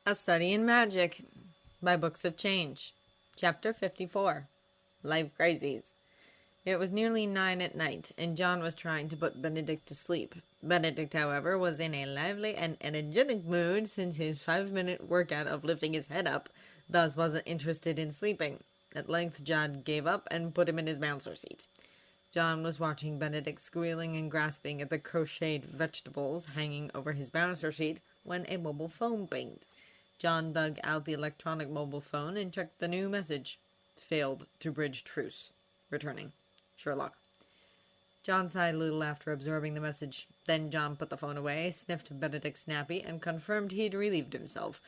A Study in Magic by Books of Change. Chapter 54. Life Crazies. It was nearly 9 at night, and John was trying to put Benedict to sleep. Benedict, however, was in a lively and energetic mood since his 5-minute workout of lifting his head up, thus wasn't interested in sleeping. At length John gave up and put him in his bouncer seat. John was watching Benedict squealing and grasping at the crocheted vegetables hanging over his bouncer seat when a mobile phone pinged. John dug out the electronic mobile phone and checked the new message. Failed to bridge truce. Returning. Sherlock. John sighed a little after absorbing the message. Then John put the phone away, sniffed Benedict's nappy, and confirmed he'd relieved himself.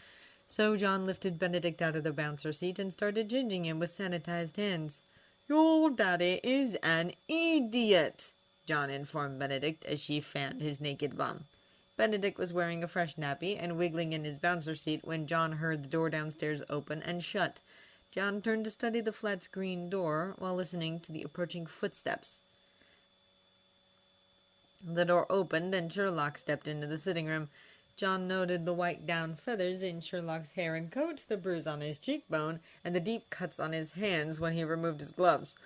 So John lifted Benedict out of the bouncer seat and started gingering him with sanitized hands. "Your daddy is an idiot," John informed Benedict as she fanned his naked bum. Benedict was wearing a fresh nappy and wiggling in his bouncer seat when John heard the door downstairs open and shut. John turned to study the flat screen door while listening to the approaching footsteps. The door opened and Sherlock stepped into the sitting room. John noted the white down feathers in Sherlock's hair and coat, the bruise on his cheekbone, and the deep cuts on his hands when he removed his gloves.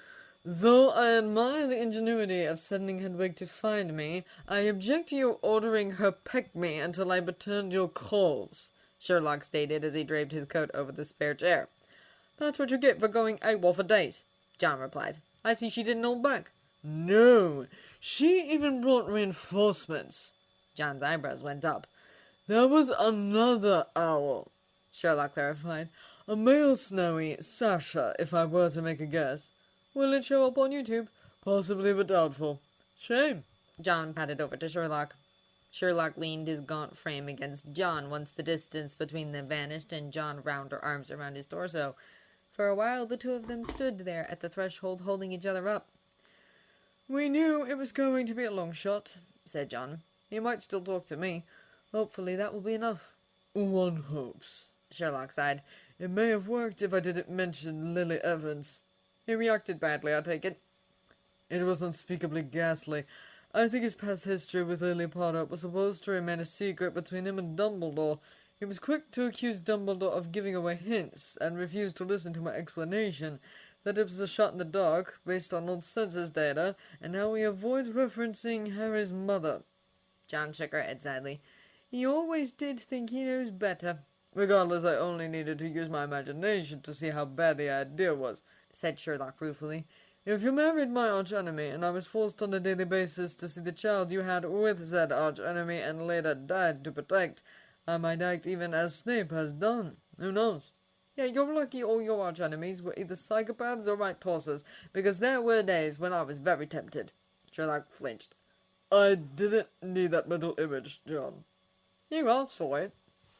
"Though I admire the ingenuity of sending Hedwig to find me, I object to your ordering her peck me until I returned your calls," Sherlock stated as he draped his coat over the spare chair. "That's what you get for going AWOL for days," John replied. "I see she didn't hold back." "No, she even brought reinforcements." John's eyebrows went up. "There was another owl," Sherlock clarified. "A male snowy, Sasha, if I were to make a guess. Will it show up on YouTube? Possibly, but doubtful." "Shame." John patted over to Sherlock. Sherlock leaned his gaunt frame against John once the distance between them vanished and John wound her arms around his torso. For a while the two of them stood there at the threshold holding each other up. "We knew it was going to be a long shot," said John. "He might still talk to me. Hopefully that will be enough." "One hopes," Sherlock sighed. "It may have worked if I didn't mention Lily Evans." "He reacted badly, I take it." "It was unspeakably ghastly. I think his past history with Lily Potter was supposed to remain a secret between him and Dumbledore. He was quick to accuse Dumbledore of giving away hints, and refused to listen to my explanation that it was a shot in the dark, based on old census data, and how he avoids referencing Harry's mother." John shook her head sadly. "He always did think he knows better." "Regardless, I only needed to use my imagination to see how bad the idea was," said Sherlock ruefully. "If you married my arch-enemy, and I was forced on a daily basis to see the child you had with said arch-enemy and later died to protect, I might act even as Snape has done. Who knows? Yeah, you're lucky all your arch-enemies were either psychopaths or right tossers, because there were days when I was very tempted." Sherlock flinched. "I didn't need that mental image, John." "You asked for it,"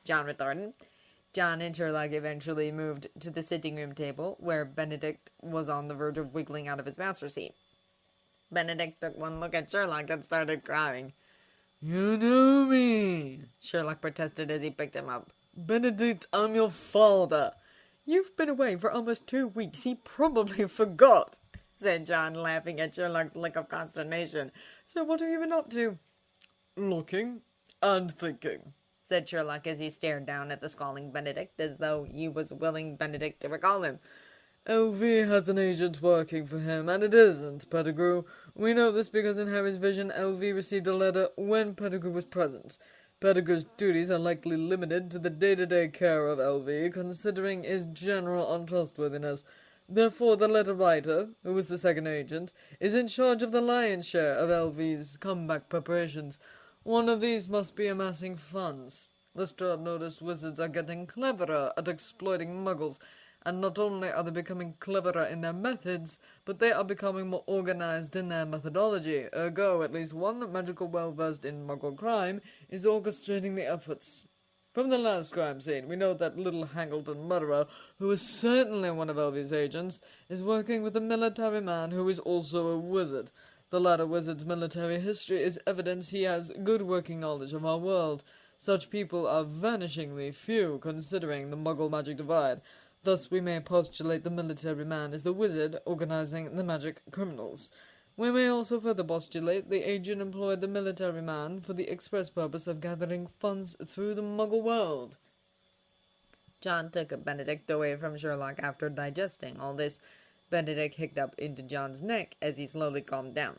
John retorted. John and Sherlock eventually moved to the sitting-room table, where Benedict was on the verge of wiggling out of his bouncer seat. Benedict took one look at Sherlock and started crying. "You know me," Sherlock protested as he picked him up. "Benedict, I'm your father." "You've been away for almost 2 weeks. He probably forgot," said John, laughing at Sherlock's look of consternation. "So what have you been up to?" "Looking and thinking," said Sherlock as he stared down at the squalling Benedict, as though he was willing Benedict to recall him. "LV has an agent working for him, and it isn't Pettigrew. We know this because in Harry's vision, LV received a letter when Pettigrew was present. Pettigrew's duties are likely limited to the day-to-day care of LV, considering his general untrustworthiness. Therefore, the letter writer, who is the second agent, is in charge of the lion's share of LV's comeback preparations. One of these must be amassing funds. Lestrade noticed wizards are getting cleverer at exploiting muggles, and not only are they becoming cleverer in their methods, but they are becoming more organized in their methodology. Ergo, at least one magical well-versed in muggle crime is orchestrating the efforts. From the last crime scene, we know that little Hangleton murderer, who is certainly one of LV's agents, is working with a military man who is also a wizard. The latter wizard's military history is evidence he has good working knowledge of our world. Such people are vanishingly few, considering the muggle magic divide. Thus we may postulate the military man is the wizard organizing the magic criminals. We may also further postulate the agent employed the military man for the express purpose of gathering funds through the muggle world." John took Benedict away from Sherlock after digesting all this. Benedict hiccuped into John's neck as he slowly calmed down.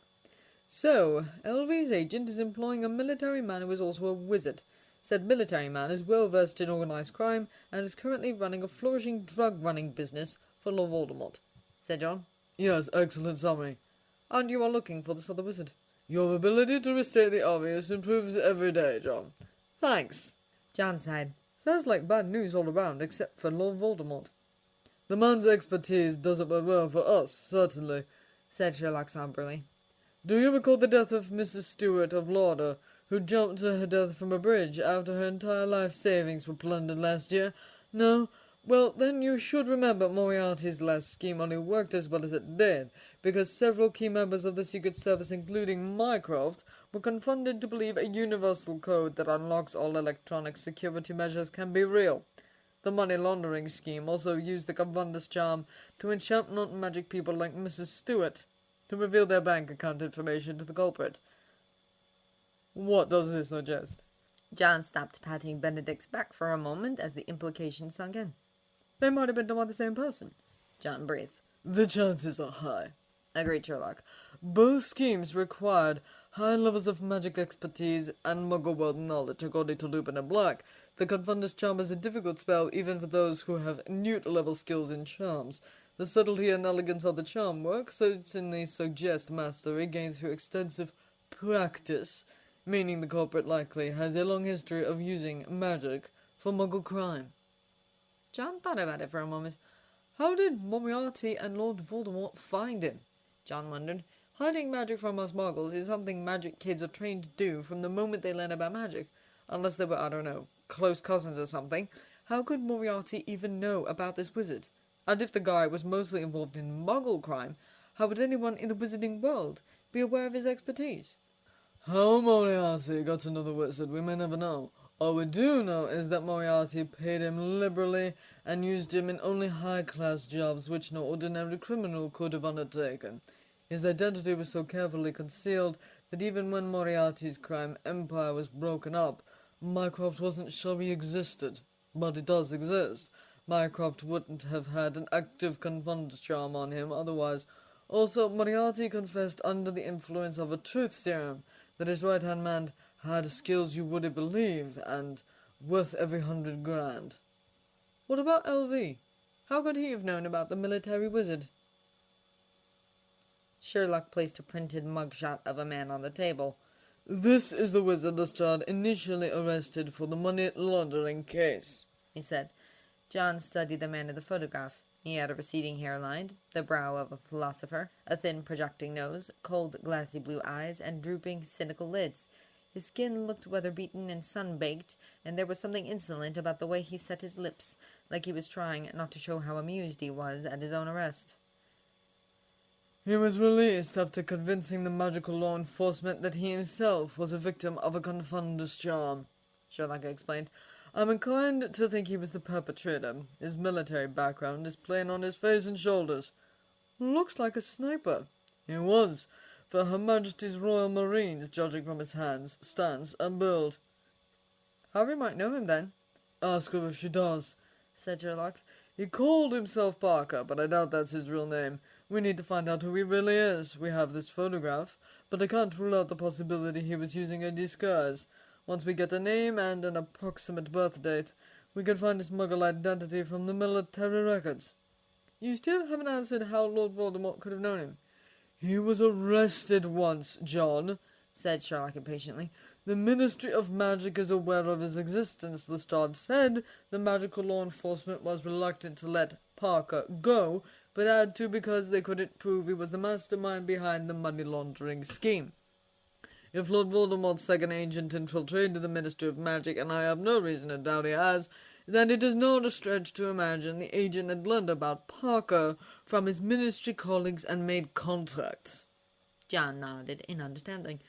"So, LV's agent is employing a military man who is also a wizard. Said military man is well versed in organized crime and is currently running a flourishing drug-running business for Lord Voldemort," said John. "Yes, excellent summary." "And you are looking for this other wizard?" "Your ability to restate the obvious improves every day, John." "Thanks." John sighed. "Sounds like bad news all around, except for Lord Voldemort." "The man's expertise does it but well for us, certainly," said Sherlock somberly. "Do you recall the death of Mrs. Stewart of Lauder, who jumped to her death from a bridge after her entire life savings were plundered last year? No? Well, then you should remember Moriarty's last scheme only worked as well as it did, because several key members of the Secret Service, including Mycroft, were confounded to believe a universal code that unlocks all electronic security measures can be real. The money laundering scheme also used the Confundus charm to enchant non-magic people like Mrs. Stewart to reveal their bank account information to the culprit. What does this suggest?" John stopped patting Benedict's back for a moment as the implication sunk in. "They might have been done by the same person," John breathed. "The chances are high," agreed Sherlock. "Both schemes required high levels of magic expertise and Muggle world knowledge, according to Lupin and Black. The Confundus charm is a difficult spell even for those who have Newt-level skills in charms. The subtlety and elegance of the charm work certainly suggest mastery gained through extensive practice, meaning the culprit likely has a long history of using magic for Muggle crime." John thought about it for a moment. How did Moriarty and Lord Voldemort find him? John wondered. Hiding magic from us Muggles is something magic kids are trained to do from the moment they learn about magic. Unless they were, I don't know, close cousins or something. How could Moriarty even know about this wizard? And if the guy was mostly involved in Muggle crime, how would anyone in the wizarding world be aware of his expertise? How Moriarty got to know the wizard we may never know. All we do know is that Moriarty paid him liberally and used him in only high-class jobs which no ordinary criminal could have undertaken. His identity was so carefully concealed that even when Moriarty's crime empire was broken up, Mycroft wasn't sure he existed. But he does exist. Mycroft wouldn't have had an active Confundus charm on him otherwise. Also, Moriarty confessed under the influence of a truth serum that his right-hand man had skills you wouldn't believe, and worth every 100 grand. What about LV? How could he have known about the military wizard? Sherlock placed a printed mugshot of a man on the table. "This is the wizard Lestrade initially arrested for the money laundering case," he said. John studied the man in the photograph. He had a receding hairline, the brow of a philosopher, a thin projecting nose, cold glassy blue eyes, and drooping cynical lids. His skin looked weather-beaten and sun-baked, and there was something insolent about the way he set his lips, like he was trying not to show how amused he was at his own arrest. "He was released after convincing the magical law enforcement that he himself was a victim of a Confundus charm," Sherlock explained. "I'm inclined to think he was the perpetrator. His military background is plain on his face and shoulders." "Looks like a sniper." "He was, for Her Majesty's Royal Marines, judging from his hands, stance, and build." "Harry might know him, then." "Ask her if she does," said Sherlock. "He called himself Parker, but I doubt that's his real name. We need to find out who he really is. We have this photograph, but I can't rule out the possibility he was using a disguise. Once we get a name and an approximate birth date, we can find his Muggle identity from the military records." "You still haven't answered how Lord Voldemort could have known him." "He was arrested once, John," said Sherlock impatiently. "The Ministry of Magic is aware of his existence. Lestrade said the magical law enforcement was reluctant to let Parker go, but had to because they couldn't prove he was the mastermind behind the money laundering scheme. If Lord Voldemort's second agent infiltrated the Ministry of Magic, and I have no reason to doubt he has, then it is not a stretch to imagine the agent had learned about Parker from his ministry colleagues and made contacts." John nodded in understanding.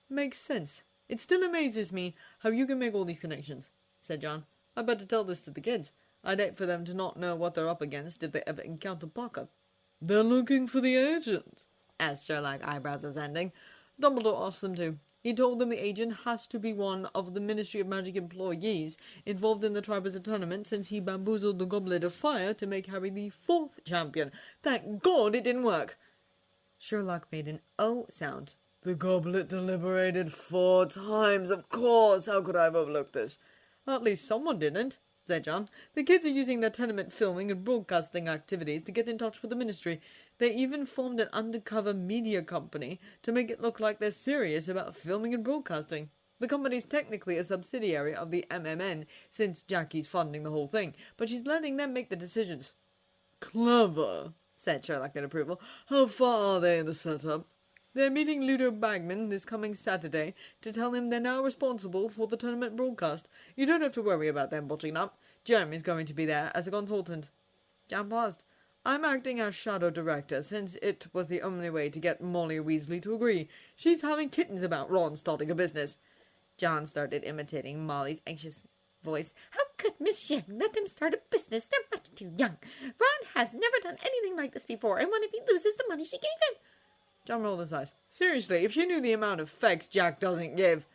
"Makes sense. It still amazes me how you can make all these connections," said John. "I better tell this to the kids. I'd hate for them to not know what they're up against if they ever encounter Parker." "They're looking for the agent?" asked Sherlock, eyebrows ascending. "Dumbledore asked them to. He told them the agent has to be one of the Ministry of Magic employees involved in the Triwizard Tournament since he bamboozled the Goblet of Fire to make Harry the 4th champion. Thank God it didn't work. Sherlock made an O sound. The goblet deliberated 4 times, of course. How could I have overlooked this? At least someone didn't, said John. The kids are using their tournament filming and broadcasting activities to get in touch with the Ministry. They even formed an undercover media company to make it look like they're serious about filming and broadcasting. The company's technically a subsidiary of the MMN, since Jackie's funding the whole thing, but she's letting them make the decisions. Clever, said Sherlock in approval. How far are they in the setup? They're meeting Ludo Bagman this coming Saturday to tell him they're now responsible for the tournament broadcast. You don't have to worry about them botching up. Jeremy's going to be there as a consultant. John paused. I'm acting as shadow director, since it was the only way to get Molly Weasley to agree. She's having kittens about Ron starting a business. John started imitating Molly's anxious voice. How could Miss Young let them start a business? They're much too young. Ron has never done anything like this before, and what if he loses the money she gave him? John rolled his eyes. Seriously, if she knew the amount of facts Jack doesn't give.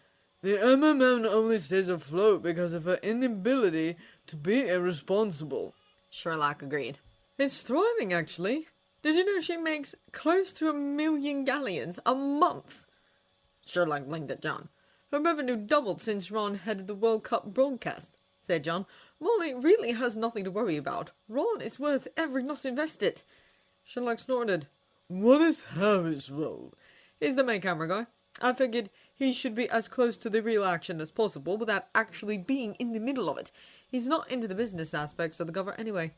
The MMM only stays afloat because of her inability to be irresponsible. Sherlock agreed. It's thriving, actually. Did you know she makes close to 1 million galleons a month? Sherlock blinked at John. Her revenue doubled since Ron headed the World Cup broadcast, said John. Molly really has nothing to worry about. Ron is worth every knot invested. Sherlock snorted. What is Harry's role? He's the main camera guy. I figured he should be as close to the real action as possible without actually being in the middle of it. He's not into the business aspects of the cover anyway.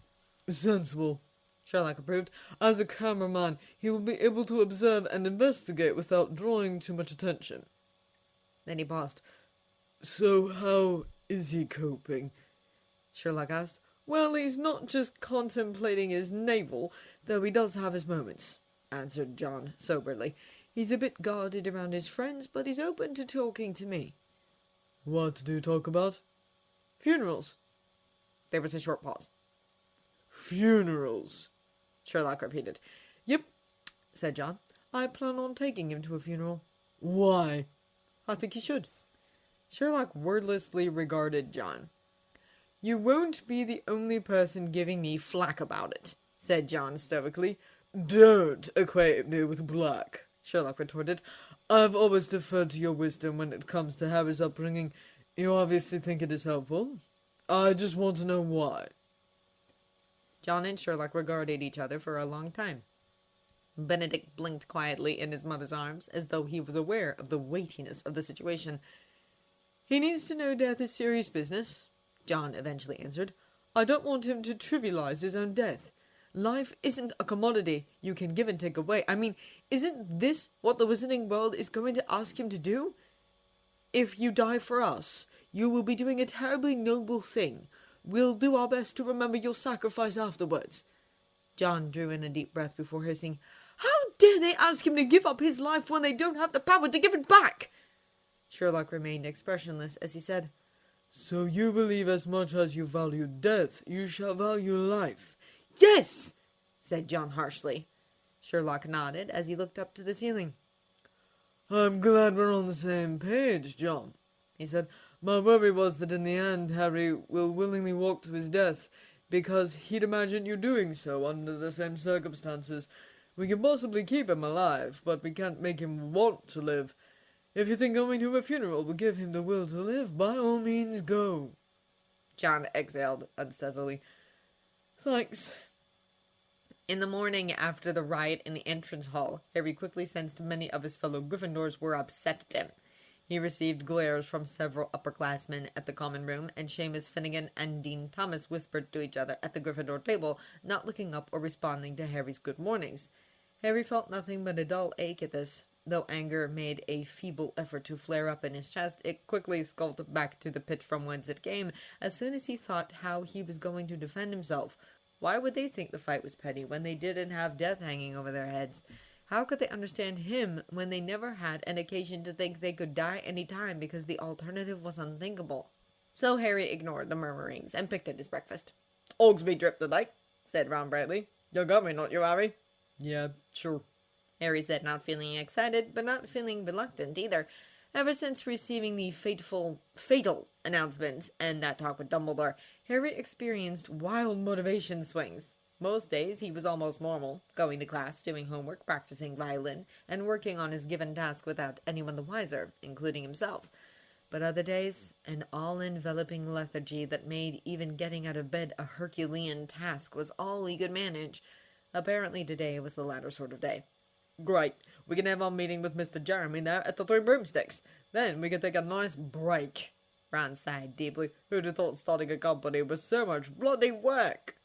Sensible, Sherlock approved. As a cameraman, he will be able to observe and investigate without drawing too much attention. Then he paused. So how is he coping? Sherlock asked. Well, he's not just contemplating his navel, though he does have his moments, answered John soberly. He's a bit guarded around his friends, but he's open to talking to me. What do you talk about? Funerals. There was a short pause. Funerals, Sherlock repeated. Yep, said John. I plan on taking him to a funeral. Why? I think you should. Sherlock wordlessly regarded John. You won't be the only person giving me flack about it, said John stoically. Don't acquaint me with Black, Sherlock retorted. I've always deferred to your wisdom when it comes to Harry's upbringing. You obviously think it is helpful. I just want to know why. John and Sherlock regarded each other for a long time. Benedict blinked quietly in his mother's arms, as though he was aware of the weightiness of the situation. He needs to know death is serious business, John eventually answered. I don't want him to trivialize his own death. Life isn't a commodity you can give and take away. I mean, isn't this what the Wizarding World is going to ask him to do? If you die for us, you will be doing a terribly noble thing. We'll do our best to remember your sacrifice afterwards. John drew in a deep breath before hissing, How dare they ask him to give up his life when they don't have the power to give it back? Sherlock remained expressionless as he said, So you believe as much as you value death, you shall value life? Yes, said John harshly. Sherlock nodded as he looked up to the ceiling. I'm glad we're on the same page, John, he said. My worry was that in the end Harry will willingly walk to his death, because he'd imagine you doing so under the same circumstances. We can possibly keep him alive, but we can't make him want to live. If you think going to a funeral will give him the will to live, by all means go. John exhaled unsteadily. Thanks. In the morning after the riot in the entrance hall, Harry quickly sensed many of his fellow Gryffindors were upset at him. He received glares from several upperclassmen at the common room, and Seamus Finnegan and Dean Thomas whispered to each other at the Gryffindor table, not looking up or responding to Harry's good mornings. Harry felt nothing but a dull ache at this. Though anger made a feeble effort to flare up in his chest, it quickly skulked back to the pit from whence it came as soon as he thought how he was going to defend himself. Why would they think the fight was petty when they didn't have death hanging over their heads? How could they understand him when they never had an occasion to think they could die any time because the alternative was unthinkable? So Harry ignored the murmurings and picked at his breakfast. Ogsby drip today, said Ron brightly. You got me, not you, Harry? Yeah, sure, Harry said, not feeling excited, but not feeling reluctant either. Ever since receiving the fatal announcement and that talk with Dumbledore, Harry experienced wild motivation swings. Most days he was almost normal, going to class, doing homework, practicing violin, and working on his given task without anyone the wiser, including himself. But other days, an all-enveloping lethargy that made even getting out of bed a Herculean task was all he could manage. Apparently today was the latter sort of day. Great. We can have our meeting with Mr. Jeremy there at the Three Broomsticks. Then we can take a nice break. Ron sighed deeply. Who'd have thought starting a company was so much bloody work?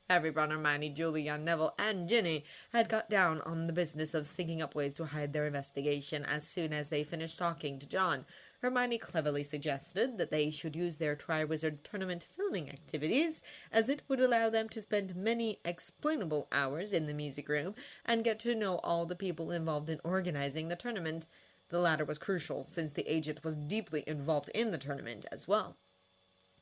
Harry, Ron, Hermione, Julia, Neville, and Ginny had got down on the business of thinking up ways to hide their investigation as soon as they finished talking to John. Hermione cleverly suggested that they should use their Triwizard Tournament filming activities, as it would allow them to spend many explainable hours in the music room and get to know all the people involved in organizing the tournament. The latter was crucial, since the agent was deeply involved in the tournament as well.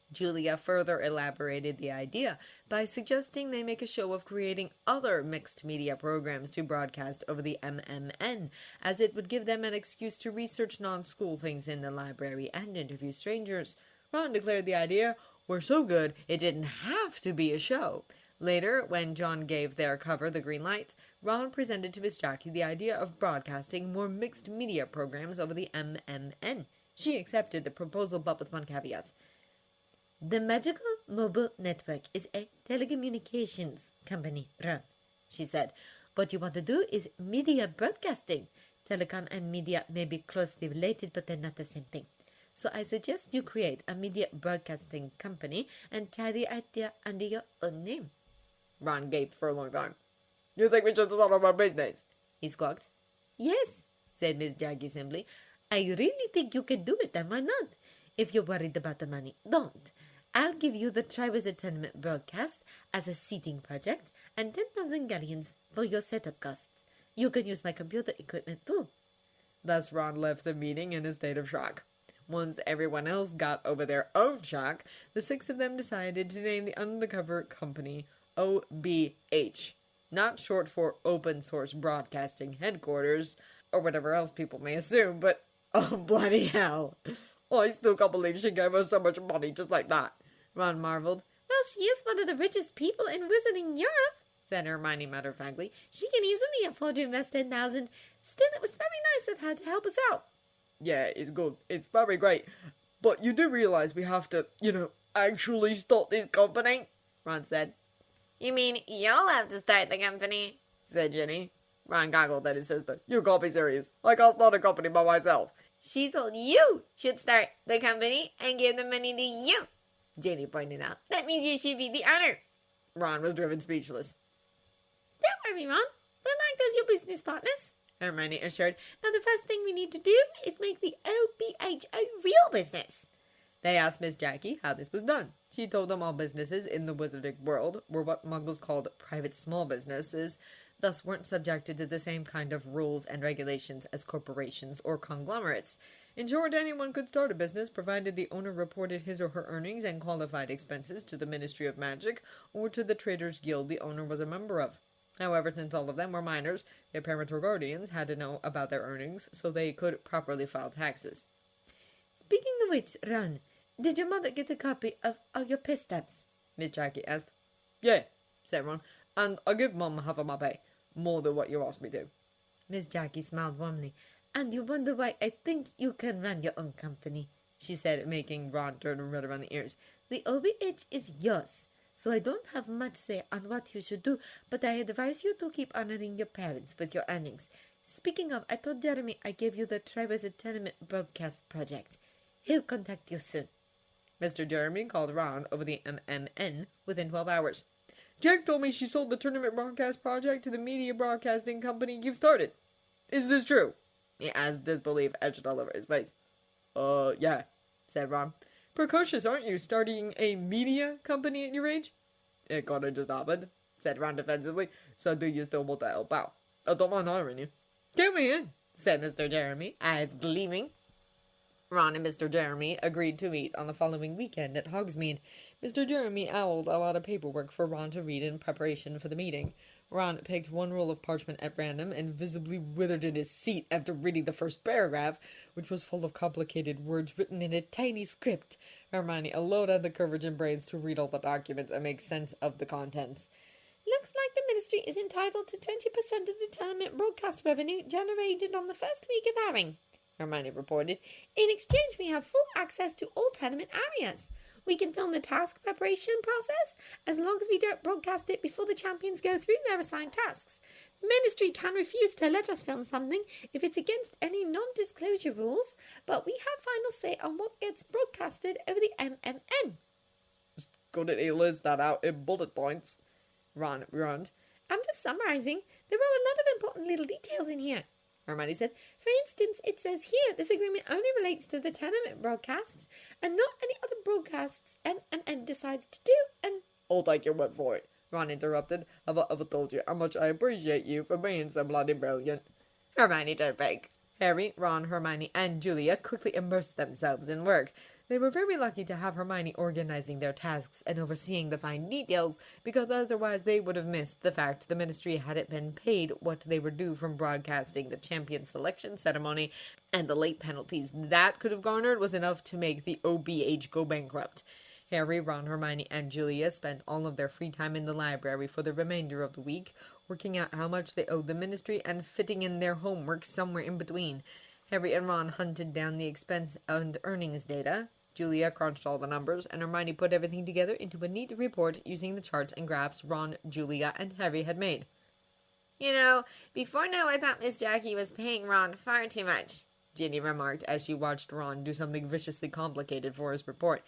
Julia further elaborated the idea by suggesting they make a show of creating other mixed media programs to broadcast over the MMN, as it would give them an excuse to research non-school things in the library and interview strangers. Ron declared the idea were so good it didn't have to be a show. Later, when John gave their cover the green light, Ron presented to Miss Jackie the idea of broadcasting more mixed media programs over the MMN. She accepted the proposal, but with one caveat. The Magical Mobile Network is a telecommunications company, Ron, she said. What you want to do is media broadcasting. Telecom and media may be closely related, but they're not the same thing. So I suggest you create a media broadcasting company and try the idea under your own name. Ron gaped for a long time. You think we should start our business? He squawked. Yes, said Miss Jackie simply. I really think you can do it, and why not? If you're worried about the money, don't. I'll give you the Triwizard Tournament broadcast as a seating project and 10,000 galleons for your setup costs. You can use my computer equipment too. Thus Ron left the meeting in a state of shock. Once everyone else got over their own shock, the six of them decided to name the undercover company OBH. Not short for Open Source Broadcasting Headquarters, or whatever else people may assume, but oh bloody hell. I still can't believe she gave us so much money just like that. Ron marveled. Well, she is one of the richest people in Wizarding Europe, said Hermione matter-of-factly. She can easily afford to invest 10,000. Still, it was very nice of her to help us out. Yeah, it's good. It's very great. But you do realize we have to, actually start this company? Ron said. You mean you'll have to start the company? Said Ginny. Ron goggled at his sister. You can't be serious. I can't start a company by myself. She told you should start the company and give the money to you, Ginny pointed out. That means you should be the owner. Ron was driven speechless. Don't worry, Ron. We're like those your business partners, Hermione assured. Now the first thing we need to do is make the OBH a real business. They asked Miss Jackie how this was done. She told them all businesses in the wizarding world were what Muggles called private small businesses, thus weren't subjected to the same kind of rules and regulations as corporations or conglomerates. In short, anyone could start a business, provided the owner reported his or her earnings and qualified expenses to the Ministry of Magic or to the Traders' Guild the owner was a member of. However, since all of them were minors, their parents or guardians had to know about their earnings so they could properly file taxes. Speaking of which, Ron, did your mother get a copy of all your pay stubs? Miss Jackie asked. Yeah, said Ron, and I give Mum half of my pay. More than what you asked me to. Miss Jackie smiled warmly. And you wonder why I think you can run your own company, she said, making Ron turn red around the ears. The OBH is yours, so I don't have much say on what you should do, but I advise you to keep honoring your parents with your earnings. Speaking of, I told Jeremy I gave you the Triwizard Tournament broadcast project. He'll contact you soon. Mr. Jeremy called Ron over the MMN within 12 hours. Jack told me she sold the tournament broadcast project to the media broadcasting company you've started. Is this true? He asked, disbelief etched all over his face. Yeah, said Ron. Precocious, aren't you, starting a media company at your age? It kinda just happened, said Ron defensively. So do you still want to help out? I don't mind hiring you. Get me in, said Mr. Jeremy, eyes gleaming. Ron and Mr. Jeremy agreed to meet on the following weekend at Hogsmeade. Mr. Jeremy owled a lot of paperwork for Ron to read in preparation for the meeting. Ron picked one roll of parchment at random and visibly withered in his seat after reading the first paragraph, which was full of complicated words written in a tiny script. Hermione alone had the courage and brains to read all the documents and make sense of the contents. Looks like the Ministry is entitled to 20% of the tournament broadcast revenue generated on the first week of airing, Hermione reported. In exchange, we have full access to all tournament areas. We can film the task preparation process as long as we don't broadcast it before the champions go through their assigned tasks. The Ministry can refuse to let us film something if it's against any non-disclosure rules, but we have final say on what gets broadcasted over the MMN. Couldn't he list that out in bullet points? Ron groaned. I'm just summarizing. There are a lot of important little details in here, Hermione said. For instance, it says here this agreement only relates to the tournament broadcasts and not any other broadcasts MMN decides to do, and... I'll take your word for it, Ron interrupted. Have I ever told you how much I appreciate you for being so bloody brilliant? Hermione turned pink. Harry, Ron, Hermione, and Julia quickly immersed themselves in work. They were very lucky to have Hermione organizing their tasks and overseeing the fine details, because otherwise they would have missed the fact the Ministry hadn't been paid what they were due from broadcasting the champion selection ceremony, and the late penalties that could have garnered was enough to make the OBH go bankrupt. Harry, Ron, Hermione, and Julia spent all of their free time in the library for the remainder of the week, working out how much they owed the Ministry and fitting in their homework somewhere in between. Harry and Ron hunted down the expense and earnings data. Julia crunched all the numbers, and Hermione put everything together into a neat report using the charts and graphs Ron, Julia, and Harry had made. You know, before now I thought Miss Jackie was paying Ron far too much, Ginny remarked as she watched Ron do something viciously complicated for his report.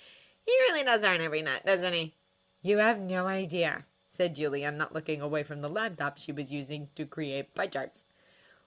He really does earn every nut, doesn't he? You have no idea, said Julia, not looking away from the laptop she was using to create pie charts.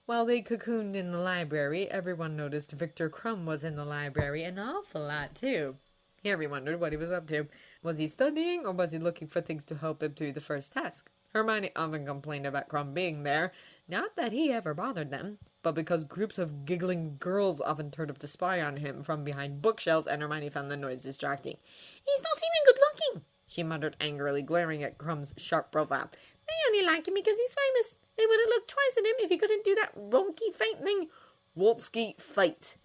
While they cocooned in the library, everyone noticed Victor Crumb was in the library an awful lot, too. Harry wondered what he was up to. Was he studying, or was he looking for things to help him through the first task? Hermione often complained about Crumb being there. Not that he ever bothered them, but because groups of giggling girls often turned up to spy on him from behind bookshelves, and Hermione found the noise distracting. He's not even good-looking, she muttered angrily, glaring at Crumb's sharp profile. They only like him because he's famous. They wouldn't look twice at him if he couldn't do that ronky faint thing. Wolski fight,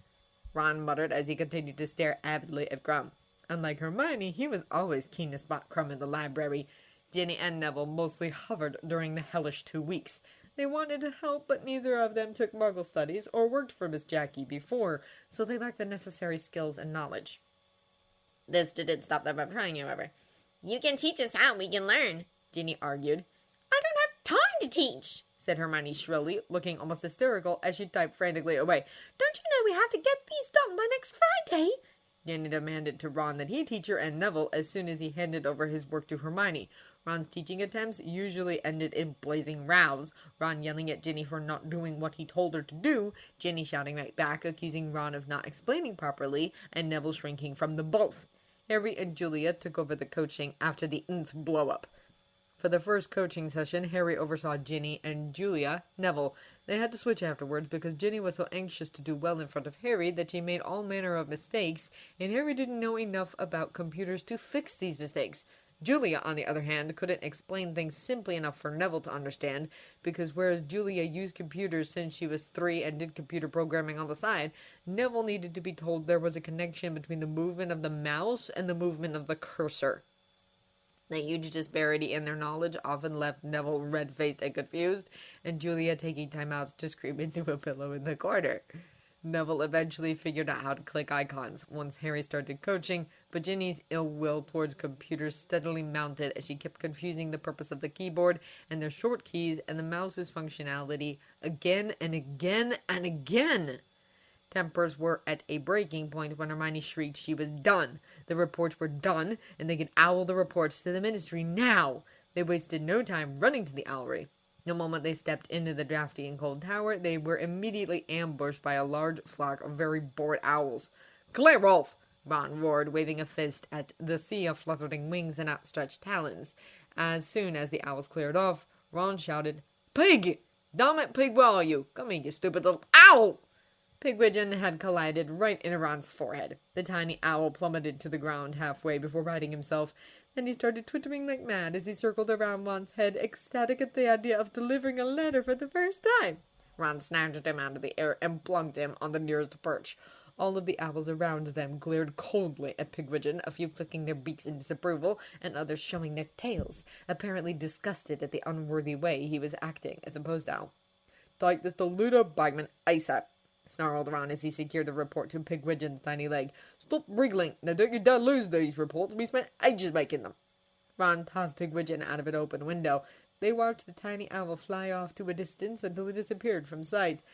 Ron muttered as he continued to stare avidly at Crumb. Unlike Hermione, he was always keen to spot Crumb in the library. Ginny and Neville mostly hovered during the hellish 2 weeks. They wanted to help, but neither of them took Muggle studies or worked for Miss Jackie before, so they lacked the necessary skills and knowledge. This didn't stop them from trying, however. You can teach us how we can learn, Ginny argued. I don't have time to teach, said Hermione shrilly, looking almost hysterical as she typed frantically away. Don't you know we have to get these done by next Friday? Ginny demanded to Ron that he teach her and Neville as soon as he handed over his work to Hermione. Ron's teaching attempts usually ended in blazing rows, Ron yelling at Ginny for not doing what he told her to do, Ginny shouting right back, accusing Ron of not explaining properly, and Neville shrinking from them both. Harry and Julia took over the coaching after the nth blow-up. For the first coaching session, Harry oversaw Ginny and Julia, Neville. They had to switch afterwards because Ginny was so anxious to do well in front of Harry that she made all manner of mistakes, and Harry didn't know enough about computers to fix these mistakes. Julia, on the other hand, couldn't explain things simply enough for Neville to understand, because whereas Julia used computers since she was 3 and did computer programming on the side, Neville needed to be told there was a connection between the movement of the mouse and the movement of the cursor. The huge disparity in their knowledge often left Neville red-faced and confused, and Julia taking time out to scream into a pillow in the corner. Neville eventually figured out how to click icons once Harry started coaching, but Ginny's ill will towards computers steadily mounted as she kept confusing the purpose of the keyboard and their short keys and the mouse's functionality again and again and again. Tempers were at a breaking point when Hermione shrieked she was done. The reports were done, and they could owl the reports to the Ministry now. They wasted no time running to the owlery. The moment they stepped into the drafty and cold tower, they were immediately ambushed by a large flock of very bored owls. "Clear off!" Ron roared, waving a fist at the sea of fluttering wings and outstretched talons. As soon as the owls cleared off, Ron shouted, "Pig! Damn it, Pig, where are you? Come here, you stupid little owl!" Pigwidgeon had collided right in Ron's forehead. The tiny owl plummeted to the ground halfway before righting himself. Then he started twittering like mad as he circled around Ron's head, ecstatic at the idea of delivering a letter for the first time. Ron snatched him out of the air and plunked him on the nearest perch. All of the owls around them glared coldly at Pigwidgeon, a few clicking their beaks in disapproval, and others showing their tails, apparently disgusted at the unworthy way he was acting as a post owl. "Take this to Ludo, Bagman, ASAP," snarled Ron as he secured the report to Pigwidgeon's tiny leg. "Stop wriggling. Now don't you dare lose these reports. We spent ages making them." Ron tossed Pigwidgeon out of an open window. They watched the tiny owl fly off to a distance until it disappeared from sight.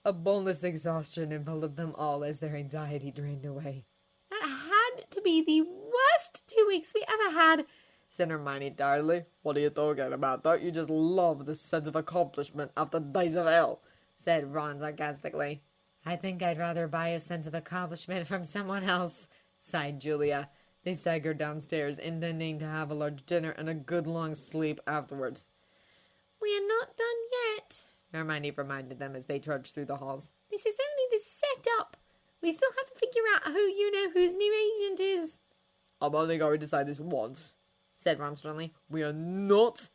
A boneless exhaustion enveloped them all as their anxiety drained away. That had to be the worst 2 weeks we ever had, said Hermione tiredly. "Darling, what are you talking about? Don't you just love the sense of accomplishment after days of hell?" said Ron sarcastically. I think I'd rather buy a sense of accomplishment from someone else, sighed Julia. They staggered downstairs, intending to have a large dinner and a good long sleep afterwards. We're not done yet, Hermione reminded them as they trudged through the halls. This is only the setup. We still have to figure out whose new agent is. "I'm only going to say this once," said Ron sternly. "We are not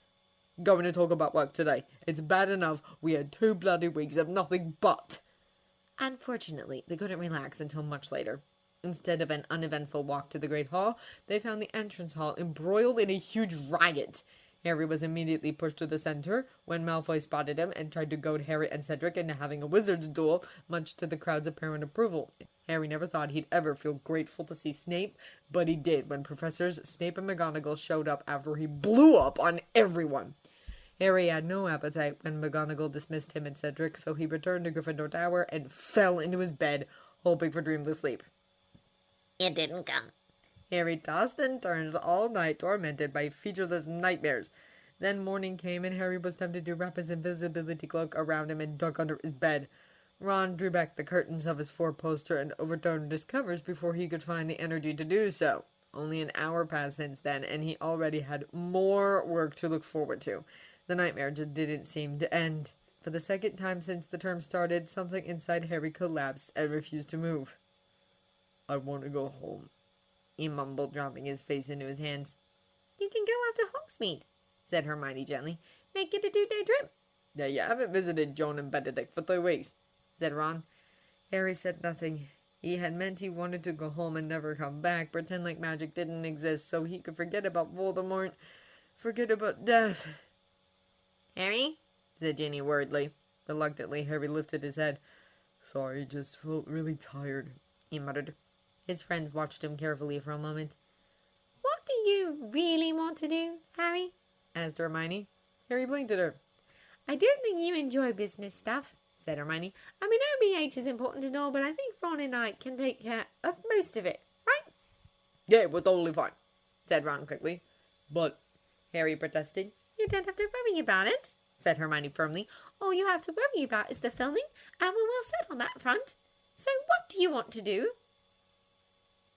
going to talk about work today. It's bad enough we had 2 bloody weeks of nothing but." Unfortunately, they couldn't relax until much later. Instead of an uneventful walk to the Great Hall, they found the entrance hall embroiled in a huge riot. Harry was immediately pushed to the center when Malfoy spotted him and tried to goad Harry and Cedric into having a wizard's duel, much to the crowd's apparent approval. Harry never thought he'd ever feel grateful to see Snape, but he did when Professors Snape and McGonagall showed up after he blew up on everyone. Harry had no appetite when McGonagall dismissed him and Cedric, so he returned to Gryffindor Tower and fell into his bed, hoping for dreamless sleep. It didn't come. Harry tossed and turned all night, tormented by featureless nightmares. Then morning came, and Harry was tempted to wrap his invisibility cloak around him and duck under his bed. Ron drew back the curtains of his four-poster and overturned his covers before he could find the energy to do so. Only an hour passed since then, and he already had more work to look forward to. The nightmare just didn't seem to end. For the second time since the term started, something inside Harry collapsed and refused to move. "I want to go home," he mumbled, dropping his face into his hands. You can go after Hogsmeade, said Hermione gently. Make it a 2-day trip. "Yeah, you haven't visited John and Benedict for 3 weeks," said Ron. Harry said nothing. He had meant he wanted to go home and never come back, pretend like magic didn't exist so he could forget about Voldemort, forget about death. Harry, said Ginny worriedly. Reluctantly, Harry lifted his head. "Sorry, just felt really tired," he muttered. His friends watched him carefully for a moment. What do you really want to do, Harry? asked Hermione. Harry blinked at her. I don't think you enjoy business stuff, said Hermione. I mean, OBH is important and all, but I think Ron and I can take care of most of it, right? "Yeah, we're totally fine," said Ron quickly. "But," Harry protested. You don't have to worry about it, said Hermione firmly. All you have to worry about is the filming, and we're well set on that front. So what do you want to do?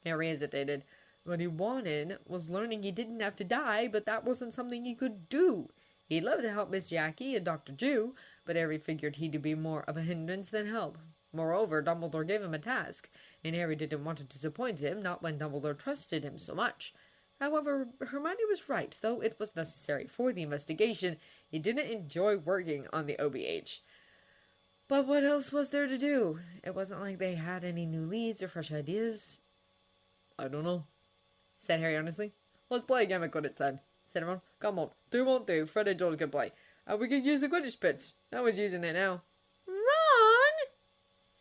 Harry hesitated. What he wanted was learning he didn't have to die, but that wasn't something he could do. He'd love to help Miss Jackie and Dr. Jew, but Harry figured he'd be more of a hindrance than help. Moreover, Dumbledore gave him a task, and Harry didn't want to disappoint him, not when Dumbledore trusted him so much. However, Hermione was right. Though it was necessary for the investigation, he didn't enjoy working on the OBH. But what else was there to do? It wasn't like they had any new leads or fresh ideas. "I don't know," said Harry honestly. "Let's play a game of Quidditch then," said Ron. "Come on, 2-on-2, Fred and George can play. And we can use the Quidditch pitch." No one's using it now, Ron,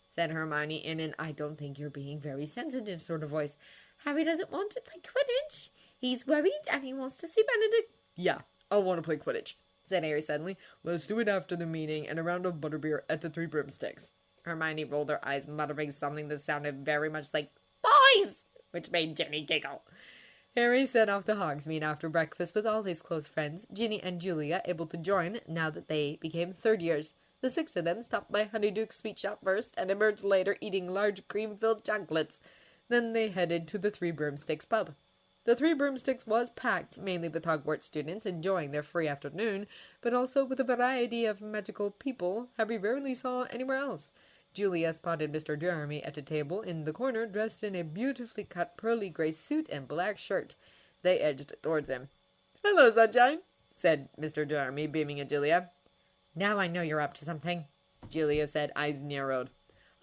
said Hermione in an I don't think you're being very sensitive sort of voice. Harry doesn't want to play Quidditch. He's worried and he wants to see Benedict. "Yeah, I want to play Quidditch," said Harry suddenly. "Let's do it after the meeting and a round of butterbeer at the Three Broomsticks." Hermione rolled her eyes, muttering something that sounded very much like boys, which made Ginny giggle. Harry set off to Hogsmeade after breakfast with all his close friends, Ginny and Julia able to join now that they became third years. The 6 of them stopped by Honeyduke's sweet shop first and emerged later eating large cream-filled chocolates. Then they headed to the Three Broomsticks pub. The Three Broomsticks was packed, mainly with Hogwarts students enjoying their free afternoon, but also with a variety of magical people Harry rarely saw anywhere else. Julia spotted Mr. Jeremy at a table in the corner, dressed in a beautifully cut pearly gray suit and black shirt. They edged towards him. "Hello, Sunshine," said Mr. Jeremy, beaming at Julia. Now I know you're up to something, Julia said, eyes narrowed.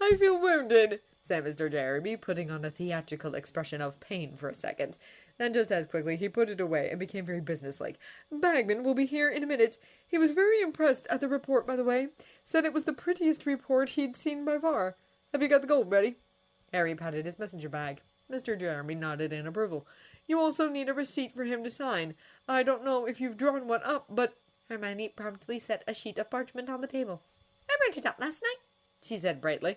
"I feel wounded," said Mr. Jeremy, putting on a theatrical expression of pain for a second. Then just as quickly he put it away and became very businesslike. "Bagman will be here in a minute. He was very impressed at the report, by the way. Said it was the prettiest report he'd seen by far. Have you got the gold ready?" Harry patted his messenger bag. Mr. Jeremy nodded in approval. "You also need a receipt for him to sign. I don't know if you've drawn one up, but—" Hermione promptly set a sheet of parchment on the table. "I wrote it up last night," she said brightly.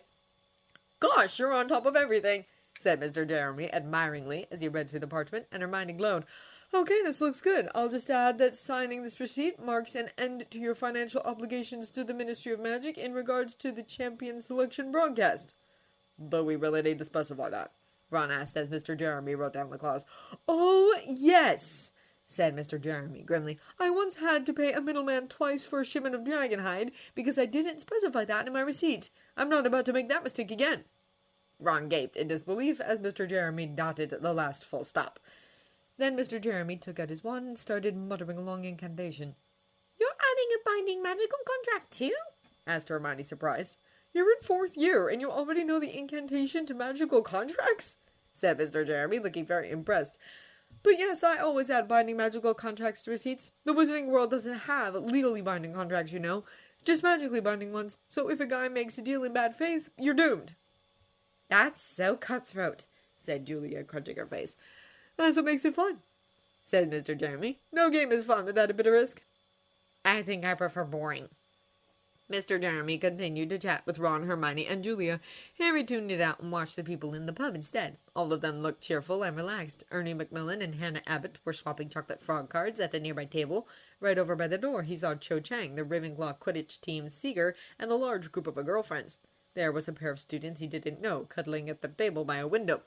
"Gosh, you're on top of everything," said Mr. Jeremy admiringly as he read through the parchment, and Hermione glowed. "Okay, this looks good. I'll just add that signing this receipt marks an end to your financial obligations to the Ministry of Magic in regards to the champion selection broadcast." "Do we really need to specify that?" Ron asked as Mr. Jeremy wrote down the clause. "Oh, yes," said Mr. Jeremy grimly. "I once had to pay a middleman twice for a shipment of dragon hide because I didn't specify that in my receipt. I'm not about to make that mistake again." Ron gaped in disbelief as Mr. Jeremy dotted the last full stop. Then Mr. Jeremy took out his wand and started muttering a long incantation. "You're adding a binding magical contract too?" asked Hermione, surprised. "You're in 4th year, and you already know the incantation to magical contracts?" said Mr. Jeremy, looking very impressed. "But yes, I always add binding magical contracts to receipts. The wizarding world doesn't have legally binding contracts, you know. Just magically binding ones. So if a guy makes a deal in bad faith, you're doomed." "That's so cutthroat," said Julia, crunching her face. "That's what makes it fun," said Mr. Jeremy. "No game is fun without a bit of risk." "I think I prefer boring." Mr. Jeremy continued to chat with Ron, Hermione, and Julia. Harry tuned it out and watched the people in the pub instead. All of them looked cheerful and relaxed. Ernie Macmillan and Hannah Abbott were swapping chocolate frog cards at a nearby table. Right over by the door, he saw Cho Chang, the Ravenclaw Quidditch team's seeker, and a large group of her girlfriends. There was a pair of students he didn't know, cuddling at the table by a window.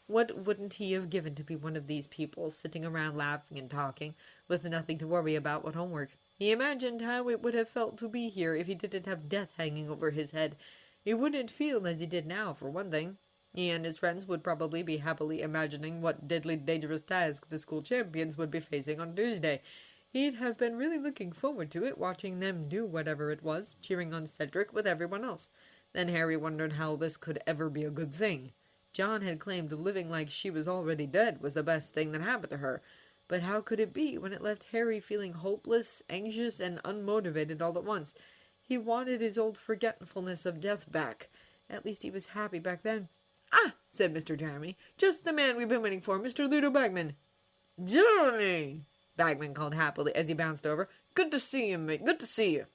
What wouldn't he have given to be one of these people, sitting around laughing and talking, with nothing to worry about but homework? He imagined how it would have felt to be here if he didn't have death hanging over his head. He wouldn't feel as he did now, for one thing. He and his friends would probably be happily imagining what deadly dangerous task the school champions would be facing on Tuesday. He'd have been really looking forward to it, watching them do whatever it was, cheering on Cedric with everyone else. Then Harry wondered how this could ever be a good thing. John had claimed living like she was already dead was the best thing that happened to her. But how could it be when it left Harry feeling hopeless, anxious, and unmotivated all at once? He wanted his old forgetfulness of death back. At least he was happy back then. "Ah," said Mr. Jeremy, "just the man we've been waiting for, Mr. Ludo Bagman." "Jeremy," Bagman called happily as he bounced over. "Good to see you, mate. Good to see you."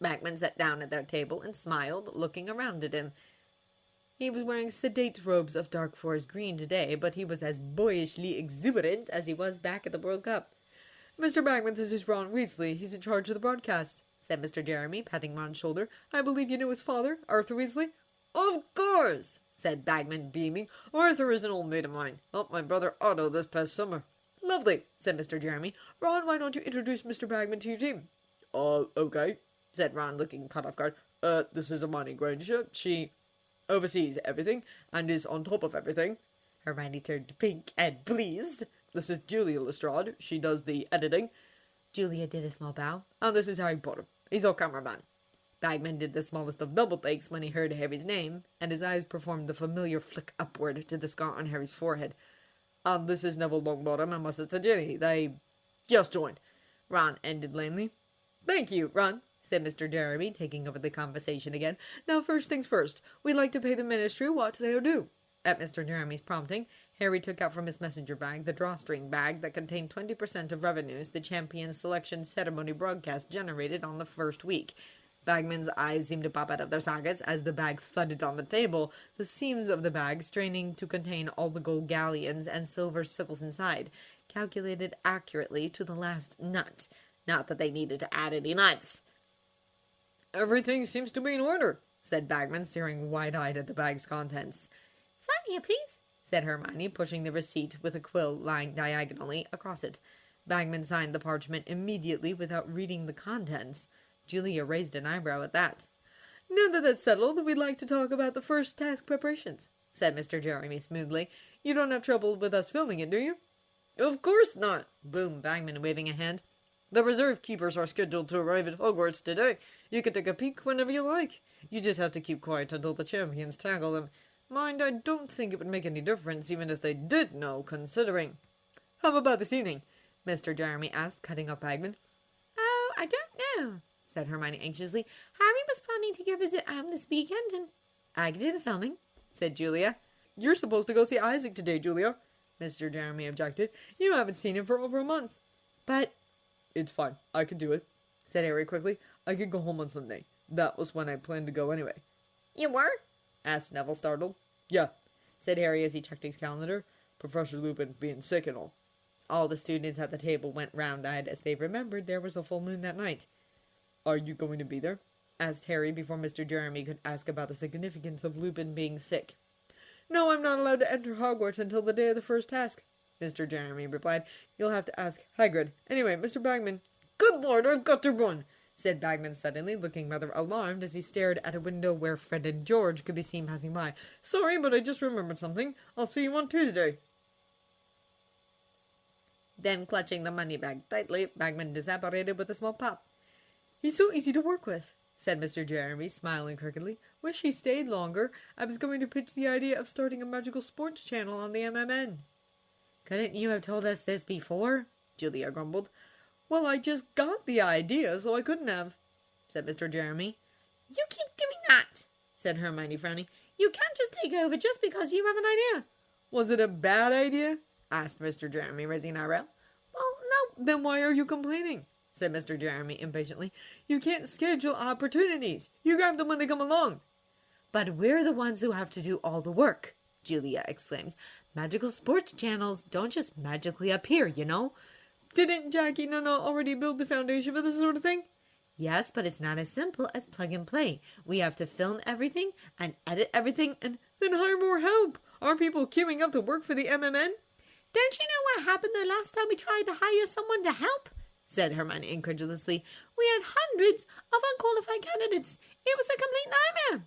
Bagman sat down at their table and smiled, looking around at him. He was wearing sedate robes of dark forest green today, but he was as boyishly exuberant as he was back at the World Cup. "Mr. Bagman, this is Ron Weasley. He's in charge of the broadcast," said Mr. Jeremy, patting Ron's shoulder. "I believe you know his father, Arthur Weasley?" "Of course," said Bagman, beaming. "Arthur is an old mate of mine. Helped my brother Otto this past summer." "Lovely," said Mr. Jeremy. "Ron, why don't you introduce Mr. Bagman to your team?" Okay," said Ron, looking caught off guard. This is Hermione Granger. She oversees everything and is on top of everything." Hermione turned pink and pleased. "This is Julia Lestrade. She does the editing." Julia did a small bow. "And this is Harry Potter. He's our cameraman." Bagman did the smallest of double takes when he heard Harry's name, and his eyes performed the familiar flick upward to the scar on Harry's forehead. "And this is Neville Longbottom and my sister Ginny. They just joined," Ron ended lamely. "Thank you, Ron," said Mr. Jeremy, taking over the conversation again. "Now, first things first. We'd like to pay the ministry what they are due." At Mr. Jeremy's prompting, Harry took out from his messenger bag the drawstring bag that contained 20% of revenues the Champions Selection Ceremony broadcast generated on the first week. Bagman's eyes seemed to pop out of their sockets as the bag thudded on the table, the seams of the bag straining to contain all the gold galleons and silver sickles inside, calculated accurately to the last nut. Not that they needed to add any nuts. "Everything seems to be in order," said Bagman, staring wide-eyed at the bag's contents. "Sign here, please," said Hermione, pushing the receipt with a quill lying diagonally across it. Bagman signed the parchment immediately without reading the contents. Julia raised an eyebrow at that. Now that that's settled, we'd like to talk about the first task preparations, said Mr. Jeremy smoothly. You don't have trouble with us filming it, do you? Of course not, boomed Bagman, waving a hand. The reserve keepers are scheduled to arrive at Hogwarts today. You can take a peek whenever you like. You just have to keep quiet until the champions tackle them. Mind, I don't think it would make any difference even if they did know, considering. How about this evening? Mr. Jeremy asked, cutting off Bagman. Oh, I don't know, said Hermione anxiously. Harry was planning to go visit this weekend, and I could do the filming, said Julia. You're supposed to go see Isaac today, Julia, Mr. Jeremy objected. You haven't seen him for over a month. But... It's fine. I can do it, said Harry quickly. I can go home on Sunday. That was when I planned to go anyway. You were? Asked Neville, startled. Yeah, said Harry as he checked his calendar. Professor Lupin being sick and all. All the students at the table went round-eyed as they remembered there was a full moon that night. Are you going to be there? Asked Harry before Mr. Jeremy could ask about the significance of Lupin being sick. No, I'm not allowed to enter Hogwarts until the day of the first task, Mr. Jeremy replied. You'll have to ask Hagrid. Anyway, Mr. Bagman. Good Lord, I've got to run, said Bagman suddenly, looking rather alarmed as he stared at a window where Fred and George could be seen passing by. Sorry, but I just remembered something. I'll see you on Tuesday. Then, clutching the money bag tightly, Bagman disapparated with a small pop. He's so easy to work with, said Mr. Jeremy, smiling crookedly. Wish he stayed longer. I was going to pitch the idea of starting a magical sports channel on the MMN. Couldn't you have told us this before? Julia grumbled. Well, I just got the idea, so I couldn't have, said Mr. Jeremy. You keep doing that, said Hermione, frowning. You can't just take over just because you have an idea. Was it a bad idea? Asked Mr. Jeremy, raising an eyebrow. Well, no. Then why are you complaining? Said Mr. Jeremy impatiently. You can't schedule opportunities. You grab them when they come along. But we're the ones who have to do all the work, Julia exclaimed. Magical sports channels don't just magically appear, you know. Didn't Jackie Nana already build the foundation for this sort of thing? Yes, but it's not as simple as plug and play. We have to film everything and edit everything and then hire more help. Are people queuing up to work for the MMN? Don't you know what happened the last time we tried to hire someone to help? Said Hermione incredulously. We had hundreds of unqualified candidates. It was a complete nightmare.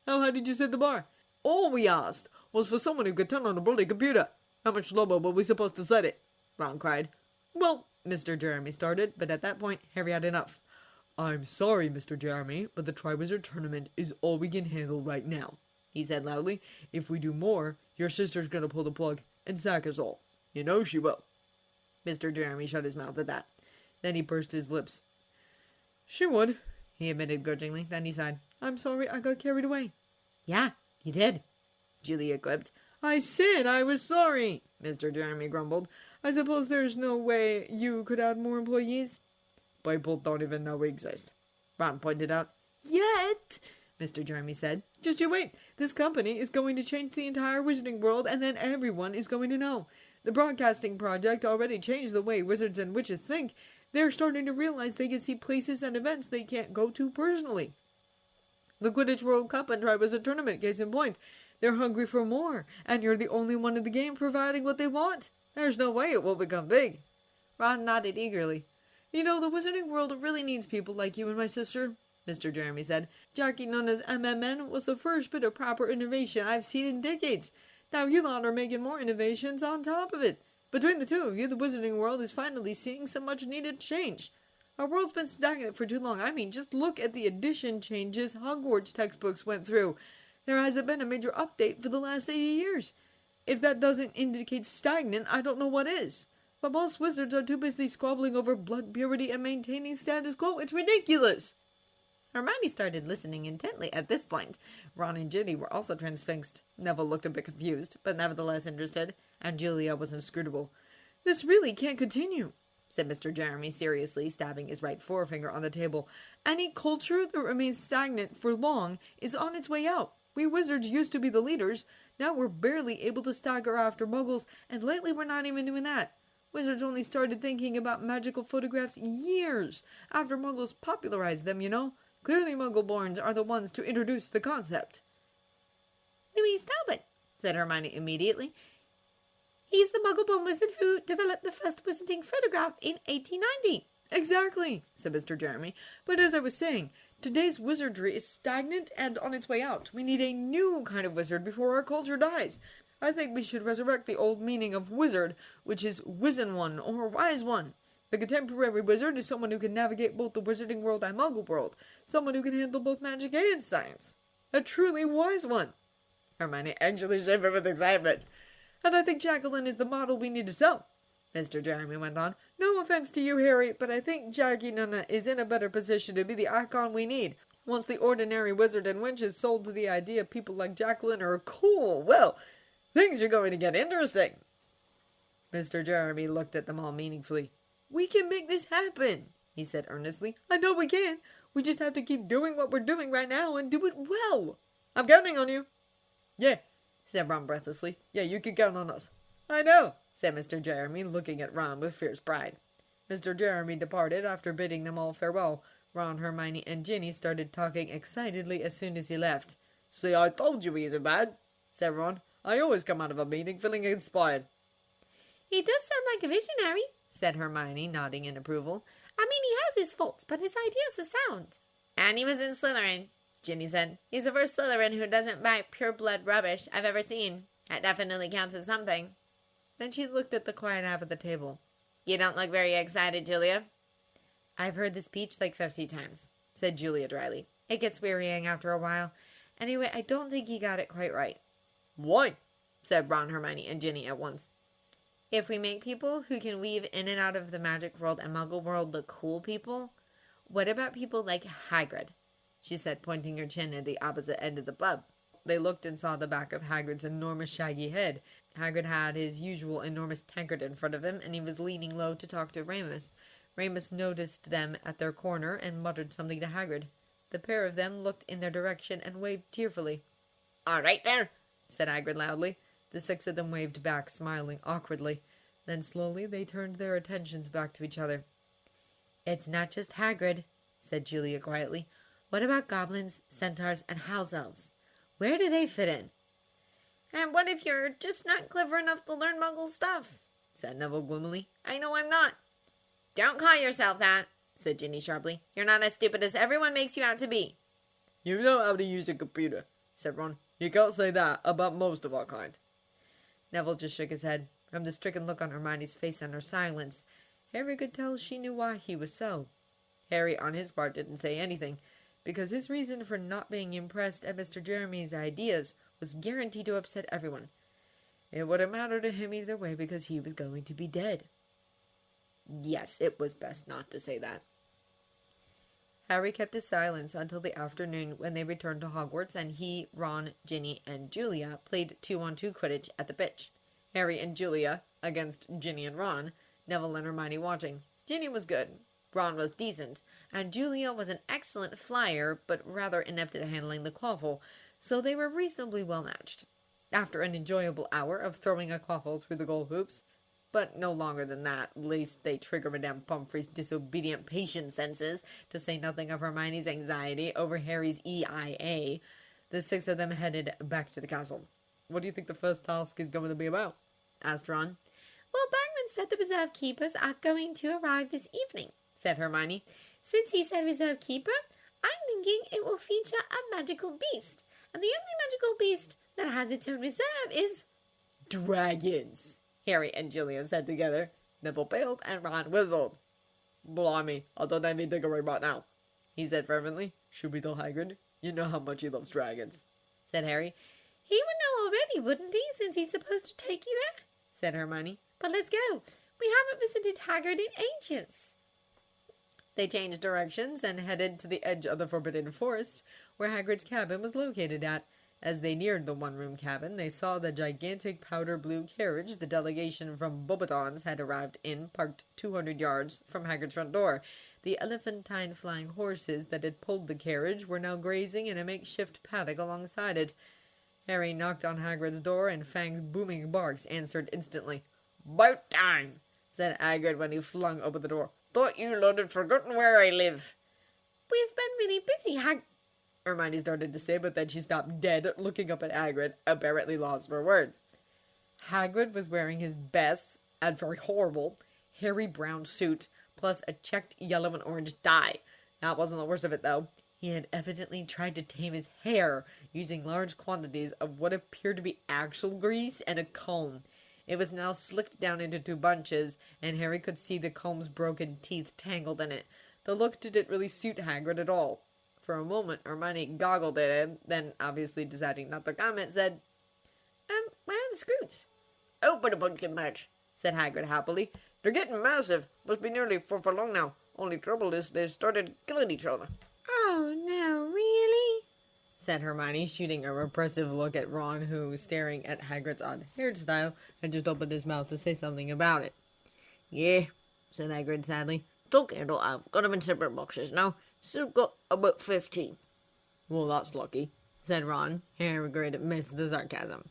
How high did you set the bar? All we asked was for someone who could turn on a bloody computer. How much lower were we supposed to set it? Ron cried. Well, Mr. Jeremy started, but at that point, Harry had enough. I'm sorry, Mr. Jeremy, but the Triwizard Tournament is all we can handle right now, he said loudly. If we do more, your sister's gonna pull the plug and sack us all. You know she will. Mr. Jeremy shut his mouth at that. Then he pursed his lips. She would, he admitted grudgingly. Then he sighed. I'm sorry I got carried away. Yeah, you did, Julia quipped. I said I was sorry, Mr. Jeremy grumbled. I suppose there's no way you could add more employees? People don't even know we exist, Ron pointed out. Yet, Mr. Jeremy said. Just you wait. This company is going to change the entire wizarding world, and then everyone is going to know. The broadcasting project already changed the way wizards and witches think. They're starting to realize they can see places and events they can't go to personally. The Quidditch World Cup and Triwizard Tournament, case in point. They're hungry for more, and you're the only one in the game providing what they want. There's no way it will become big. Ron nodded eagerly. You know, the wizarding world really needs people like you and my sister, Mr. Jeremy said. Jackie Nuna's MMN was the first bit of proper innovation I've seen in decades. Now you lot are making more innovations on top of it. Between the two of you, the wizarding world is finally seeing some much-needed change. Our world's been stagnant for too long. I mean, just look at the edition changes Hogwarts textbooks went through. There hasn't been a major update for the last 80 years. If that doesn't indicate stagnant, I don't know what is. But most wizards are too busy squabbling over blood purity and maintaining status quo. It's ridiculous. Hermione started listening intently at this point. Ron and Ginny were also transfixed. Neville looked a bit confused, but nevertheless interested, and Julia was inscrutable. This really can't continue, said Mr. Jeremy seriously, stabbing his right forefinger on the table. Any culture that remains stagnant for long is on its way out. We wizards used to be the leaders. Now we're barely able to stagger after muggles, and lately we're not even doing that. Wizards only started thinking about magical photographs years after muggles popularized them, you know. Clearly muggle-borns are the ones to introduce the concept. Louise Talbot, said Hermione immediately. He's the muggle-born wizard who developed the first wizarding photograph in 1890. Exactly, said Mr. Jeremy. But as I was saying, Today's wizardry is stagnant and on its way out. We need a new kind of wizard before our culture dies. I think we should resurrect the old meaning of wizard, which is wizen one or wise one. The contemporary wizard is someone who can navigate both the wizarding world and muggle world. Someone who can handle both magic and science. A truly wise one. Hermione actually shivered with excitement. And I think Jacqueline is the model we need to sell, Mr. Jeremy went on. No offense to you, Harry, but I think Jackie Nunna is in a better position to be the icon we need. Once the ordinary wizard and witch is sold to the idea people like Jacqueline are cool, well, things are going to get interesting. Mr. Jeremy looked at them all meaningfully. We can make this happen, he said earnestly. I know we can. We just have to keep doing what we're doing right now and do it well. I'm counting on you. Yeah, said Ron breathlessly. Yeah, you can count on us. I know, said Mr. Jeremy, looking at Ron with fierce pride. Mr. Jeremy departed after bidding them all farewell. Ron, Hermione, and Ginny started talking excitedly as soon as he left. See, I told you he isn't bad, said Ron. I always come out of a meeting feeling inspired. He does sound like a visionary, said Hermione, nodding in approval. I mean, he has his faults, but his ideas are sound. And he was in Slytherin, Ginny said. He's the first Slytherin who doesn't buy pure-blood rubbish I've ever seen. That definitely counts as something. Then she looked at the quiet half of the table. You don't look very excited, Julia. I've heard the speech like 50 times, said Julia dryly. It gets wearying after a while. Anyway, I don't think he got it quite right. Why? Said Ron, Hermione, and Ginny at once. If we make people who can weave in and out of the magic world and muggle world the cool people, what about people like Hagrid? She said, pointing her chin at the opposite end of the pub. They looked and saw the back of Hagrid's enormous shaggy head. Hagrid had his usual enormous tankard in front of him, and he was leaning low to talk to Remus. Remus noticed them at their corner and muttered something to Hagrid. The pair of them looked in their direction and waved tearfully. All right there, said Hagrid loudly. The 6 of them waved back, smiling awkwardly. Then slowly they turned their attentions back to each other. It's not just Hagrid, said Julia quietly. What about goblins, centaurs, and house elves? Where do they fit in? And what if you're just not clever enough to learn muggle stuff? Said Neville gloomily. I know I'm not. Don't call yourself that, said Ginny sharply. You're not as stupid as everyone makes you out to be. You know how to use a computer, said Ron. You can't say that about most of our kind. Neville just shook his head. From the stricken look on Hermione's face and her silence, Harry could tell she knew why he was so. Harry, on his part, didn't say anything, because his reason for not being impressed at Mr. Jeremy's ideas was guaranteed to upset everyone. It wouldn't matter to him either way because he was going to be dead. Yes, it was best not to say that. Harry kept his silence until the afternoon when they returned to Hogwarts and he, Ron, Ginny, and Julia played 2-on-2 Quidditch at the pitch. Harry and Julia against Ginny and Ron, Neville and Hermione watching. Ginny was good, Ron was decent, and Julia was an excellent flyer but rather inept at handling the quaffle, so they were reasonably well matched. After an enjoyable hour of throwing a quaffle through the goal hoops, but no longer than that, lest they trigger Madame Pomfrey's disobedient patient senses, to say nothing of Hermione's anxiety over Harry's EIA, the 6 of them headed back to the castle. What do you think the first task is going to be about? Asked Ron. Well, Bagman said the reserve keepers are going to arrive this evening, said Hermione. Since he said reserve keeper, I'm thinking it will feature a magical beast, and the only magical beast that has its own reserve is dragons, Harry and Julia said together. Neville paled and Ron whistled. Blimey, I don't have anything to worry about now, he said fervently. Should we tell Hagrid? You know how much he loves dragons, said Harry. He would know already, wouldn't he, since he's supposed to take you there, said Hermione. But let's go. We haven't visited Hagrid in ages. They changed directions and headed to the edge of the Forbidden Forest, where Hagrid's cabin was located at. As they neared the one-room cabin, they saw the gigantic powder-blue carriage the delegation from Beauxbatons had arrived in, parked 200 yards from Hagrid's front door. The elephantine flying horses that had pulled the carriage were now grazing in a makeshift paddock alongside it. Harry knocked on Hagrid's door, and Fang's booming barks answered instantly. "'Bout time," said Hagrid when he flung open the door. "Thought you lot had forgotten where I live." "We've been really busy, Hermione started to say, but then she stopped dead, looking up at Hagrid, apparently lost for words. Hagrid was wearing his best, and very horrible, hairy brown suit, plus a checked yellow and orange tie. That wasn't the worst of it, though. He had evidently tried to tame his hair using large quantities of what appeared to be actual grease and a comb. It was now slicked down into two bunches, and Harry could see the comb's broken teeth tangled in it. The look didn't really suit Hagrid at all. For a moment, Hermione goggled at him, then, obviously deciding not to comment, said, where are the screws? Open a pumpkin patch, said Hagrid happily. they're getting massive. Must be nearly 4 foot long now. Only trouble is they started killing each other. Oh, no, really? said Hermione, shooting a repressive look at Ron, who, staring at Hagrid's odd hairstyle, had just opened his mouth to say something about it. Yeah, said Hagrid sadly. Don't handle, I've got them in separate boxes now. Still got about 15. Well, that's lucky, said Ron. Hagrid missed the sarcasm.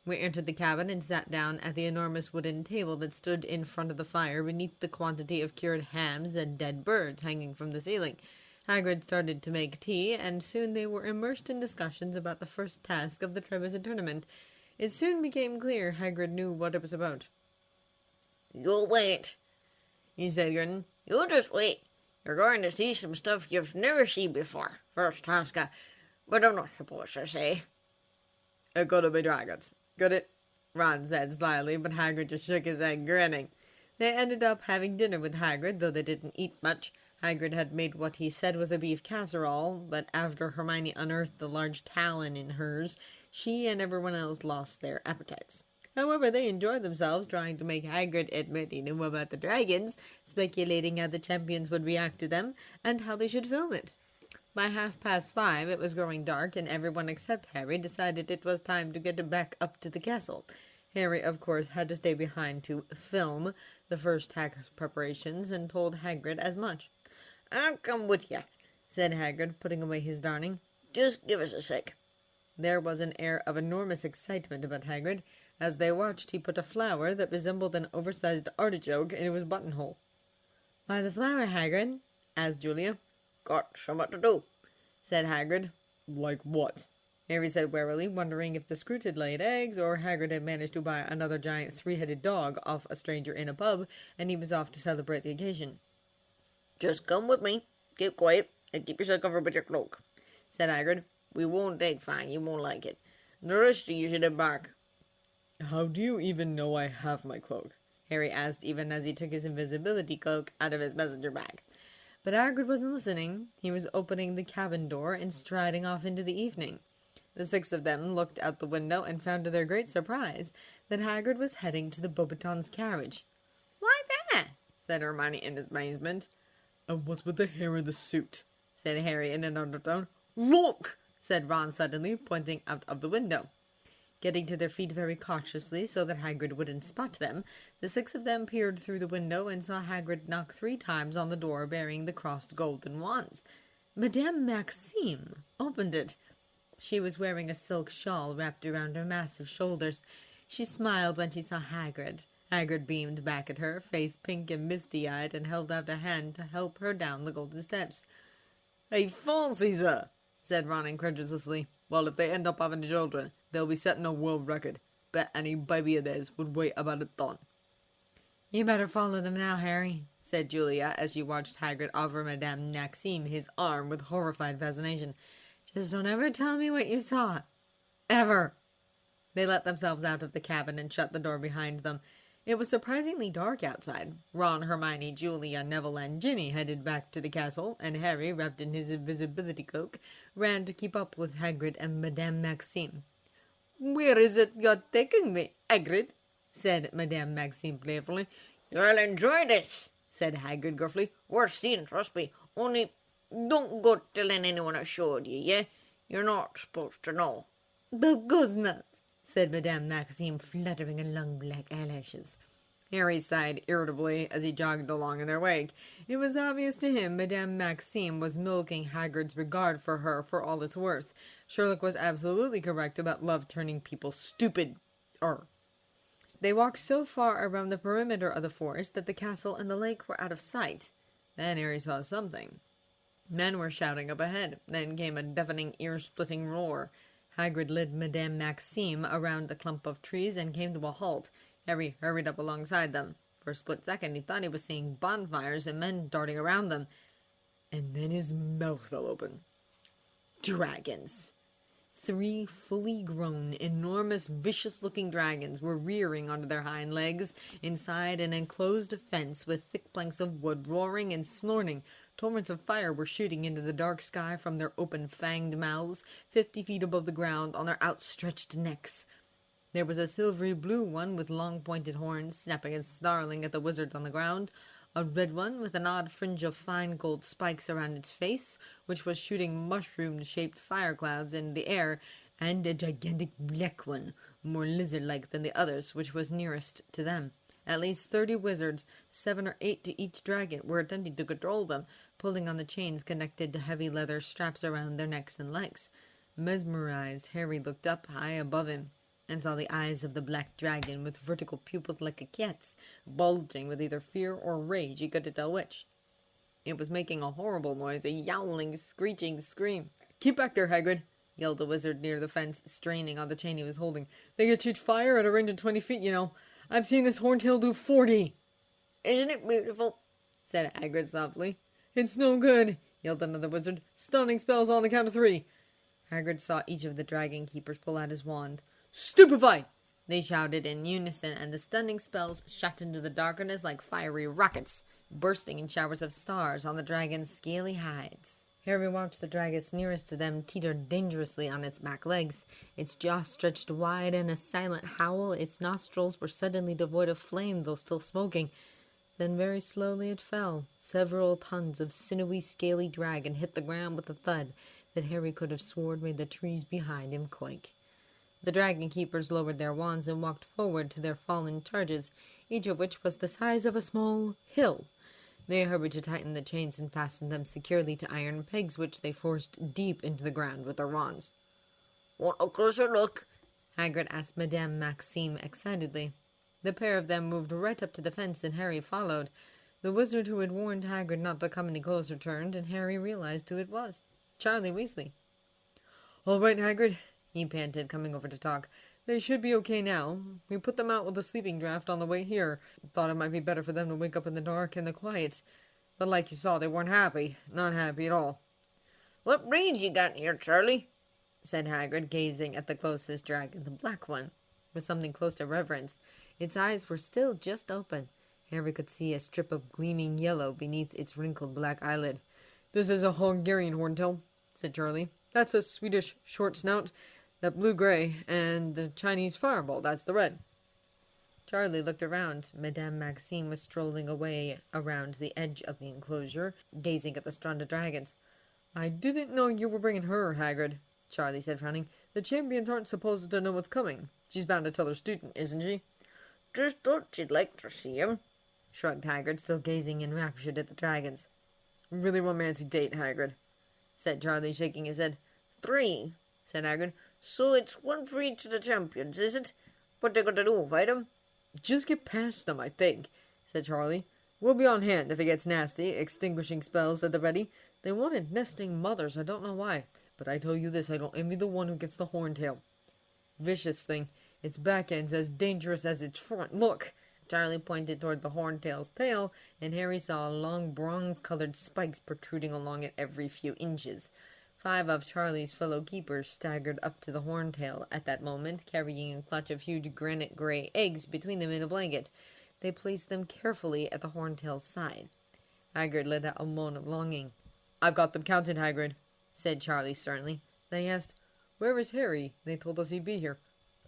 We entered the cabin and sat down at the enormous wooden table that stood in front of the fire beneath the quantity of cured hams and dead birds hanging from the ceiling. Hagrid started to make tea, and soon they were immersed in discussions about the first task of the Trebizond tournament. It soon became clear Hagrid knew what it was about. You'll wait, he said, grinning. you'll just wait. You're going to see some stuff you've never seen before. First task, but I'm not supposed to say. It could have been dragons. Could it? Ron said slyly, but Hagrid just shook his head, grinning. They ended up having dinner with Hagrid, though they didn't eat much. Hagrid had made what he said was a beef casserole, but after Hermione unearthed the large talon in hers, she and everyone else lost their appetites. However, they enjoyed themselves, trying to make Hagrid admit he knew about the dragons, speculating how the champions would react to them, and how they should film it. By 5:30, it was growing dark, and everyone except Harry decided it was time to get back up to the castle. Harry, of course, had to stay behind to film the first task preparations, and told Hagrid as much. I'll come with you, said Hagrid, putting away his darning. Just give us a sec. There was an air of enormous excitement about Hagrid. As they watched, he put a flower that resembled an oversized artichoke into his buttonhole. "Why the flower, Hagrid?" asked Julia. Got something to do, said Hagrid. Like what? Harry said warily, wondering if the Scroots had laid eggs, or Hagrid had managed to buy another giant three-headed dog off a stranger in a pub, and he was off to celebrate the occasion. Just come with me. Keep quiet and keep yourself covered with your cloak, said Hagrid. We won't take fine. You won't like it. The rest of you should embark. How do you even know I have my cloak? Harry asked, even as he took his invisibility cloak out of his messenger bag. But Hagrid wasn't listening. He was opening the cabin door and striding off into the evening. The six of them looked out the window and found to their great surprise that Hagrid was heading to the Beauxbatons' carriage. Why that? said Hermione in amazement. And what's with the hair in the suit? said Harry in an undertone. Look! said Ron suddenly, pointing out of the window. Getting to their feet very cautiously so that Hagrid wouldn't spot them, the six of them peered through the window and saw Hagrid knock 3 times on the door bearing the crossed golden wands. Madame Maxime opened it. She was wearing a silk shawl wrapped around her massive shoulders. She smiled when she saw Hagrid. Hagrid beamed back at her, face pink and misty-eyed, and held out a hand to help her down the golden steps. "Hey, fancy, sir," said Ron incredulously. "Well, if they end up having children, they'll be setting a world record. Bet any baby of theirs would weigh about a ton." "You better follow them now, Harry," said Julia, as she watched Hagrid offer Madame Maxime his arm with horrified fascination. "Just don't ever tell me what you saw. Ever." They let themselves out of the cabin and shut the door behind them. It was surprisingly dark outside. Ron, Hermione, Julia, Neville, and Ginny headed back to the castle, and Harry, wrapped in his invisibility cloak, ran to keep up with Hagrid and Madame Maxime. "Where is it you're taking me, Hagrid?" said Madame Maxime playfully. You'll enjoy this, said Hagrid gruffly. worth seeing, trust me. Only, don't go telling anyone I showed you, yeah? You're not supposed to know. "The goosnuts," said Madame Maxime, fluttering her long black eyelashes. Harry sighed irritably as he jogged along in their wake. It was obvious to him Madame Maxime was milking Hagrid's regard for her for all it's worth. Sherlock was absolutely correct about love turning people stupid. They walked so far around the perimeter of the forest that the castle and the lake were out of sight. Then Harry saw something. Men were shouting up ahead. Then came a deafening, ear-splitting roar. Hagrid led Madame Maxime around a clump of trees and came to a halt. Harry hurried up alongside them. For a split second, he thought he was seeing bonfires and men darting around them. And then his mouth fell open. dragons. 3 fully grown, enormous, vicious-looking dragons were rearing onto their hind legs inside an enclosed fence with thick planks of wood, roaring and snorting. Torrents of fire were shooting into the dark sky from their open fanged mouths, 50 feet above the ground, on their outstretched necks. There was a silvery blue one with long pointed horns, snapping and snarling at the wizards on the ground, a red one with an odd fringe of fine gold spikes around its face, which was shooting mushroom-shaped fire clouds in the air, and a gigantic black one, more lizard-like than the others, which was nearest to them. At least 30 wizards, 7 or 8 to each dragon, were attempting to control them, pulling on the chains connected to heavy leather straps around their necks and legs. Mesmerized, Harry looked up high above him and saw the eyes of the black dragon, with vertical pupils like a cat's, bulging with either fear or rage, he couldn't tell which. It was making a horrible noise, a yowling, screeching scream. "Keep back there, Hagrid!" yelled the wizard near the fence, straining on the chain he was holding. "They can shoot fire at a range of 20 feet, you know. I've seen this horntail do 40. Isn't it beautiful?" said Hagrid softly. "It's no good," yelled another wizard. "Stunning spells on the count of 3. Hagrid saw each of the dragon keepers pull out his wand. "Stupefy!" they shouted in unison, and the stunning spells shot into the darkness like fiery rockets, bursting in showers of stars on the dragon's scaly hides. Harry watched the dragon nearest to them teeter dangerously on its back legs, its jaw stretched wide in a silent howl. Its nostrils were suddenly devoid of flame, though still smoking. Then very slowly it fell. Several tons of sinewy, scaly dragon hit the ground with a thud that Harry could have sworn made the trees behind him quake. The dragon keepers lowered their wands and walked forward to their fallen charges, each of which was the size of a small hill. They hurried to tighten the chains and fasten them securely to iron pegs, which they forced deep into the ground with their wands. "Want a closer look?" Hagrid asked Madame Maxime excitedly. The pair of them moved right up to the fence, and Harry followed. The wizard who had warned Hagrid not to come any closer turned, and Harry realized who it was. Charlie Weasley. "All right, Hagrid," he panted, coming over to talk. "They should be okay now. We put them out with a sleeping draught on the way here. Thought it might be better for them to wake up in the dark and the quiet. But like you saw, they weren't happy. Not happy at all." "What brains you got here, Charlie?" said Hagrid, gazing at the closest dragon, the black one, with something close to reverence. Its eyes were still just open. Harry could see a strip of gleaming yellow beneath its wrinkled black eyelid. "This is a Hungarian horntail," said Charlie. "That's a Swedish short snout, that blue-gray, and the Chinese fireball, that's the red." Charlie looked around. Madame Maxime was strolling away around the edge of the enclosure, gazing at the Stranda dragons. "I didn't know you were bringing her, Hagrid," Charlie said, frowning. "The champions aren't supposed to know what's coming. She's bound to tell her student, isn't she?" "Just thought she'd like to see him," shrugged Hagrid, still gazing enraptured at the dragons. "Really romantic date, Hagrid," said Charlie, shaking his head. 3, said Hagrid. "So it's 1 for each of the champions, is it? What they gonna do, fight him?" "Just get past them, I think," said Charlie. "We'll be on hand if it gets nasty, extinguishing spells at the ready. They wanted nesting mothers, I don't know why. But I tell you this, I don't envy the one who gets the horntail. Vicious thing. Its back end's as dangerous as its front. Look!" Charlie pointed toward the horntail's tail, and Harry saw long bronze-colored spikes protruding along it every few inches. 5 of Charlie's fellow keepers staggered up to the horntail at that moment, carrying a clutch of huge granite-gray eggs between them in a blanket. They placed them carefully at the horntail's side. Hagrid let out a moan of longing. "I've got them counted, Hagrid," said Charlie sternly. They asked, "Where is Harry? They told us he'd be here."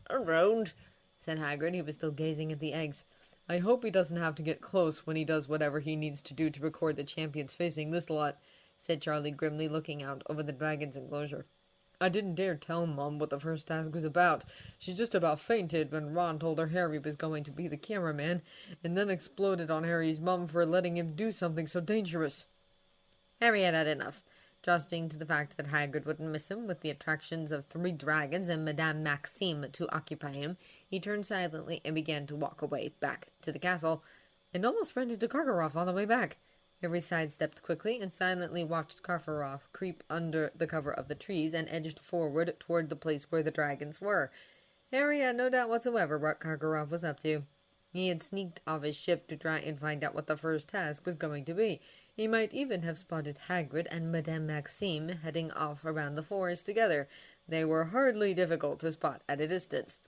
"Around," said Hagrid. He was still gazing at the eggs. "I hope he doesn't have to get close when he does whatever he needs to do to record the champions facing this lot," said Charlie grimly, looking out over the dragon's enclosure. "I didn't dare tell Mum what the first task was about. She just about fainted when Ron told her Harry was going to be the cameraman, and then exploded on Harry's mum for letting him do something so dangerous." Harry had had enough. Trusting to the fact that Hagrid wouldn't miss him, with the attractions of 3 dragons and Madame Maxime to occupy him, he turned silently and began to walk away back to the castle, and almost ran into Karkaroff on the way back. Harry sidestepped quickly and silently watched Karkaroff creep under the cover of the trees and edged forward toward the place where the dragons were. Harry had no doubt whatsoever what Karkaroff was up to. He had sneaked off his ship to try and find out what the first task was going to be. He might even have spotted Hagrid and Madame Maxime heading off around the forest together. They were hardly difficult to spot at a distance.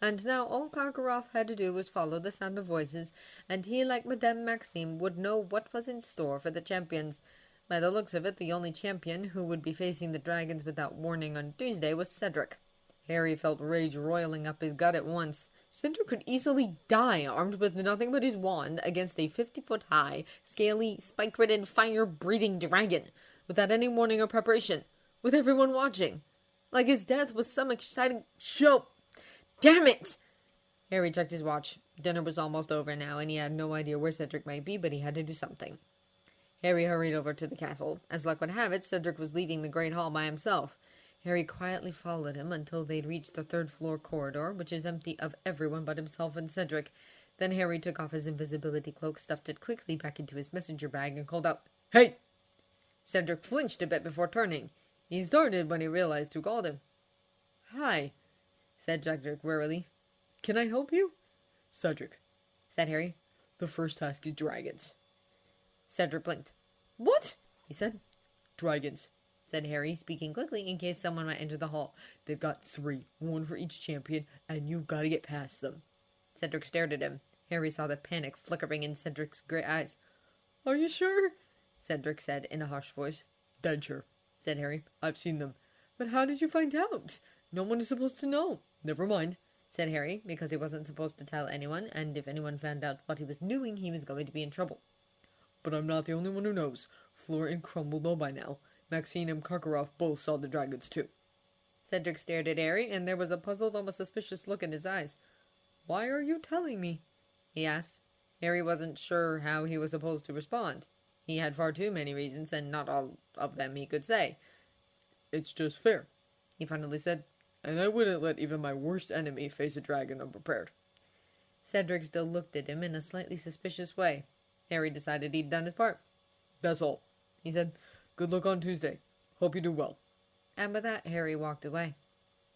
And now all Karkaroff had to do was follow the sound of voices, and he, like Madame Maxime, would know what was in store for the champions. By the looks of it, the only champion who would be facing the dragons without warning on Tuesday was Cedric. Harry felt rage roiling up his gut at once. Cedric could easily die armed with nothing but his wand against a 50-foot-high, scaly, spike-ridden, fire-breathing dragon, without any warning or preparation, with everyone watching. Like his death was some exciting show. Damn it! Harry checked his watch. Dinner was almost over now, and he had no idea where Cedric might be, but he had to do something. Harry hurried over to the castle. As luck would have it, Cedric was leaving the great hall by himself. Harry quietly followed him until they'd reached the third-floor corridor, which is empty of everyone but himself and Cedric. Then Harry took off his invisibility cloak, stuffed it quickly back into his messenger bag, and called out, "Hey!" Cedric flinched a bit before turning. He started when he realized who called him. "Hi," said Cedric wearily. "Can I help you?" "Cedric," said Harry. "The first task is dragons." Cedric blinked. "What?" he said. "Dragons," said Harry, speaking quickly in case someone might enter the hall. "They've got 3, 1 for each champion, and you've got to get past them." Cedric stared at him. Harry saw the panic flickering in Cedric's grey eyes. "Are you sure?" Cedric said in a harsh voice. "Dead sure," said Harry. "I've seen them." "But how did you find out? No one is supposed to know." "Never mind," said Harry, because he wasn't supposed to tell anyone, and if anyone found out what he was doing, he was going to be in trouble. "But I'm not the only one who knows. Fleur and Crumble know by now. Maxine and Karkaroff both saw the dragons, too." Cedric stared at Harry, and there was a puzzled, almost suspicious look in his eyes. "Why are you telling me?" he asked. Harry wasn't sure how he was supposed to respond. He had far too many reasons, and not all of them he could say. "It's just fair," he finally said. "And I wouldn't let even my worst enemy face a dragon unprepared." Cedric still looked at him in a slightly suspicious way. Harry decided he'd done his part. "That's all," he said. "Good luck on Tuesday. Hope you do well." And with that, Harry walked away.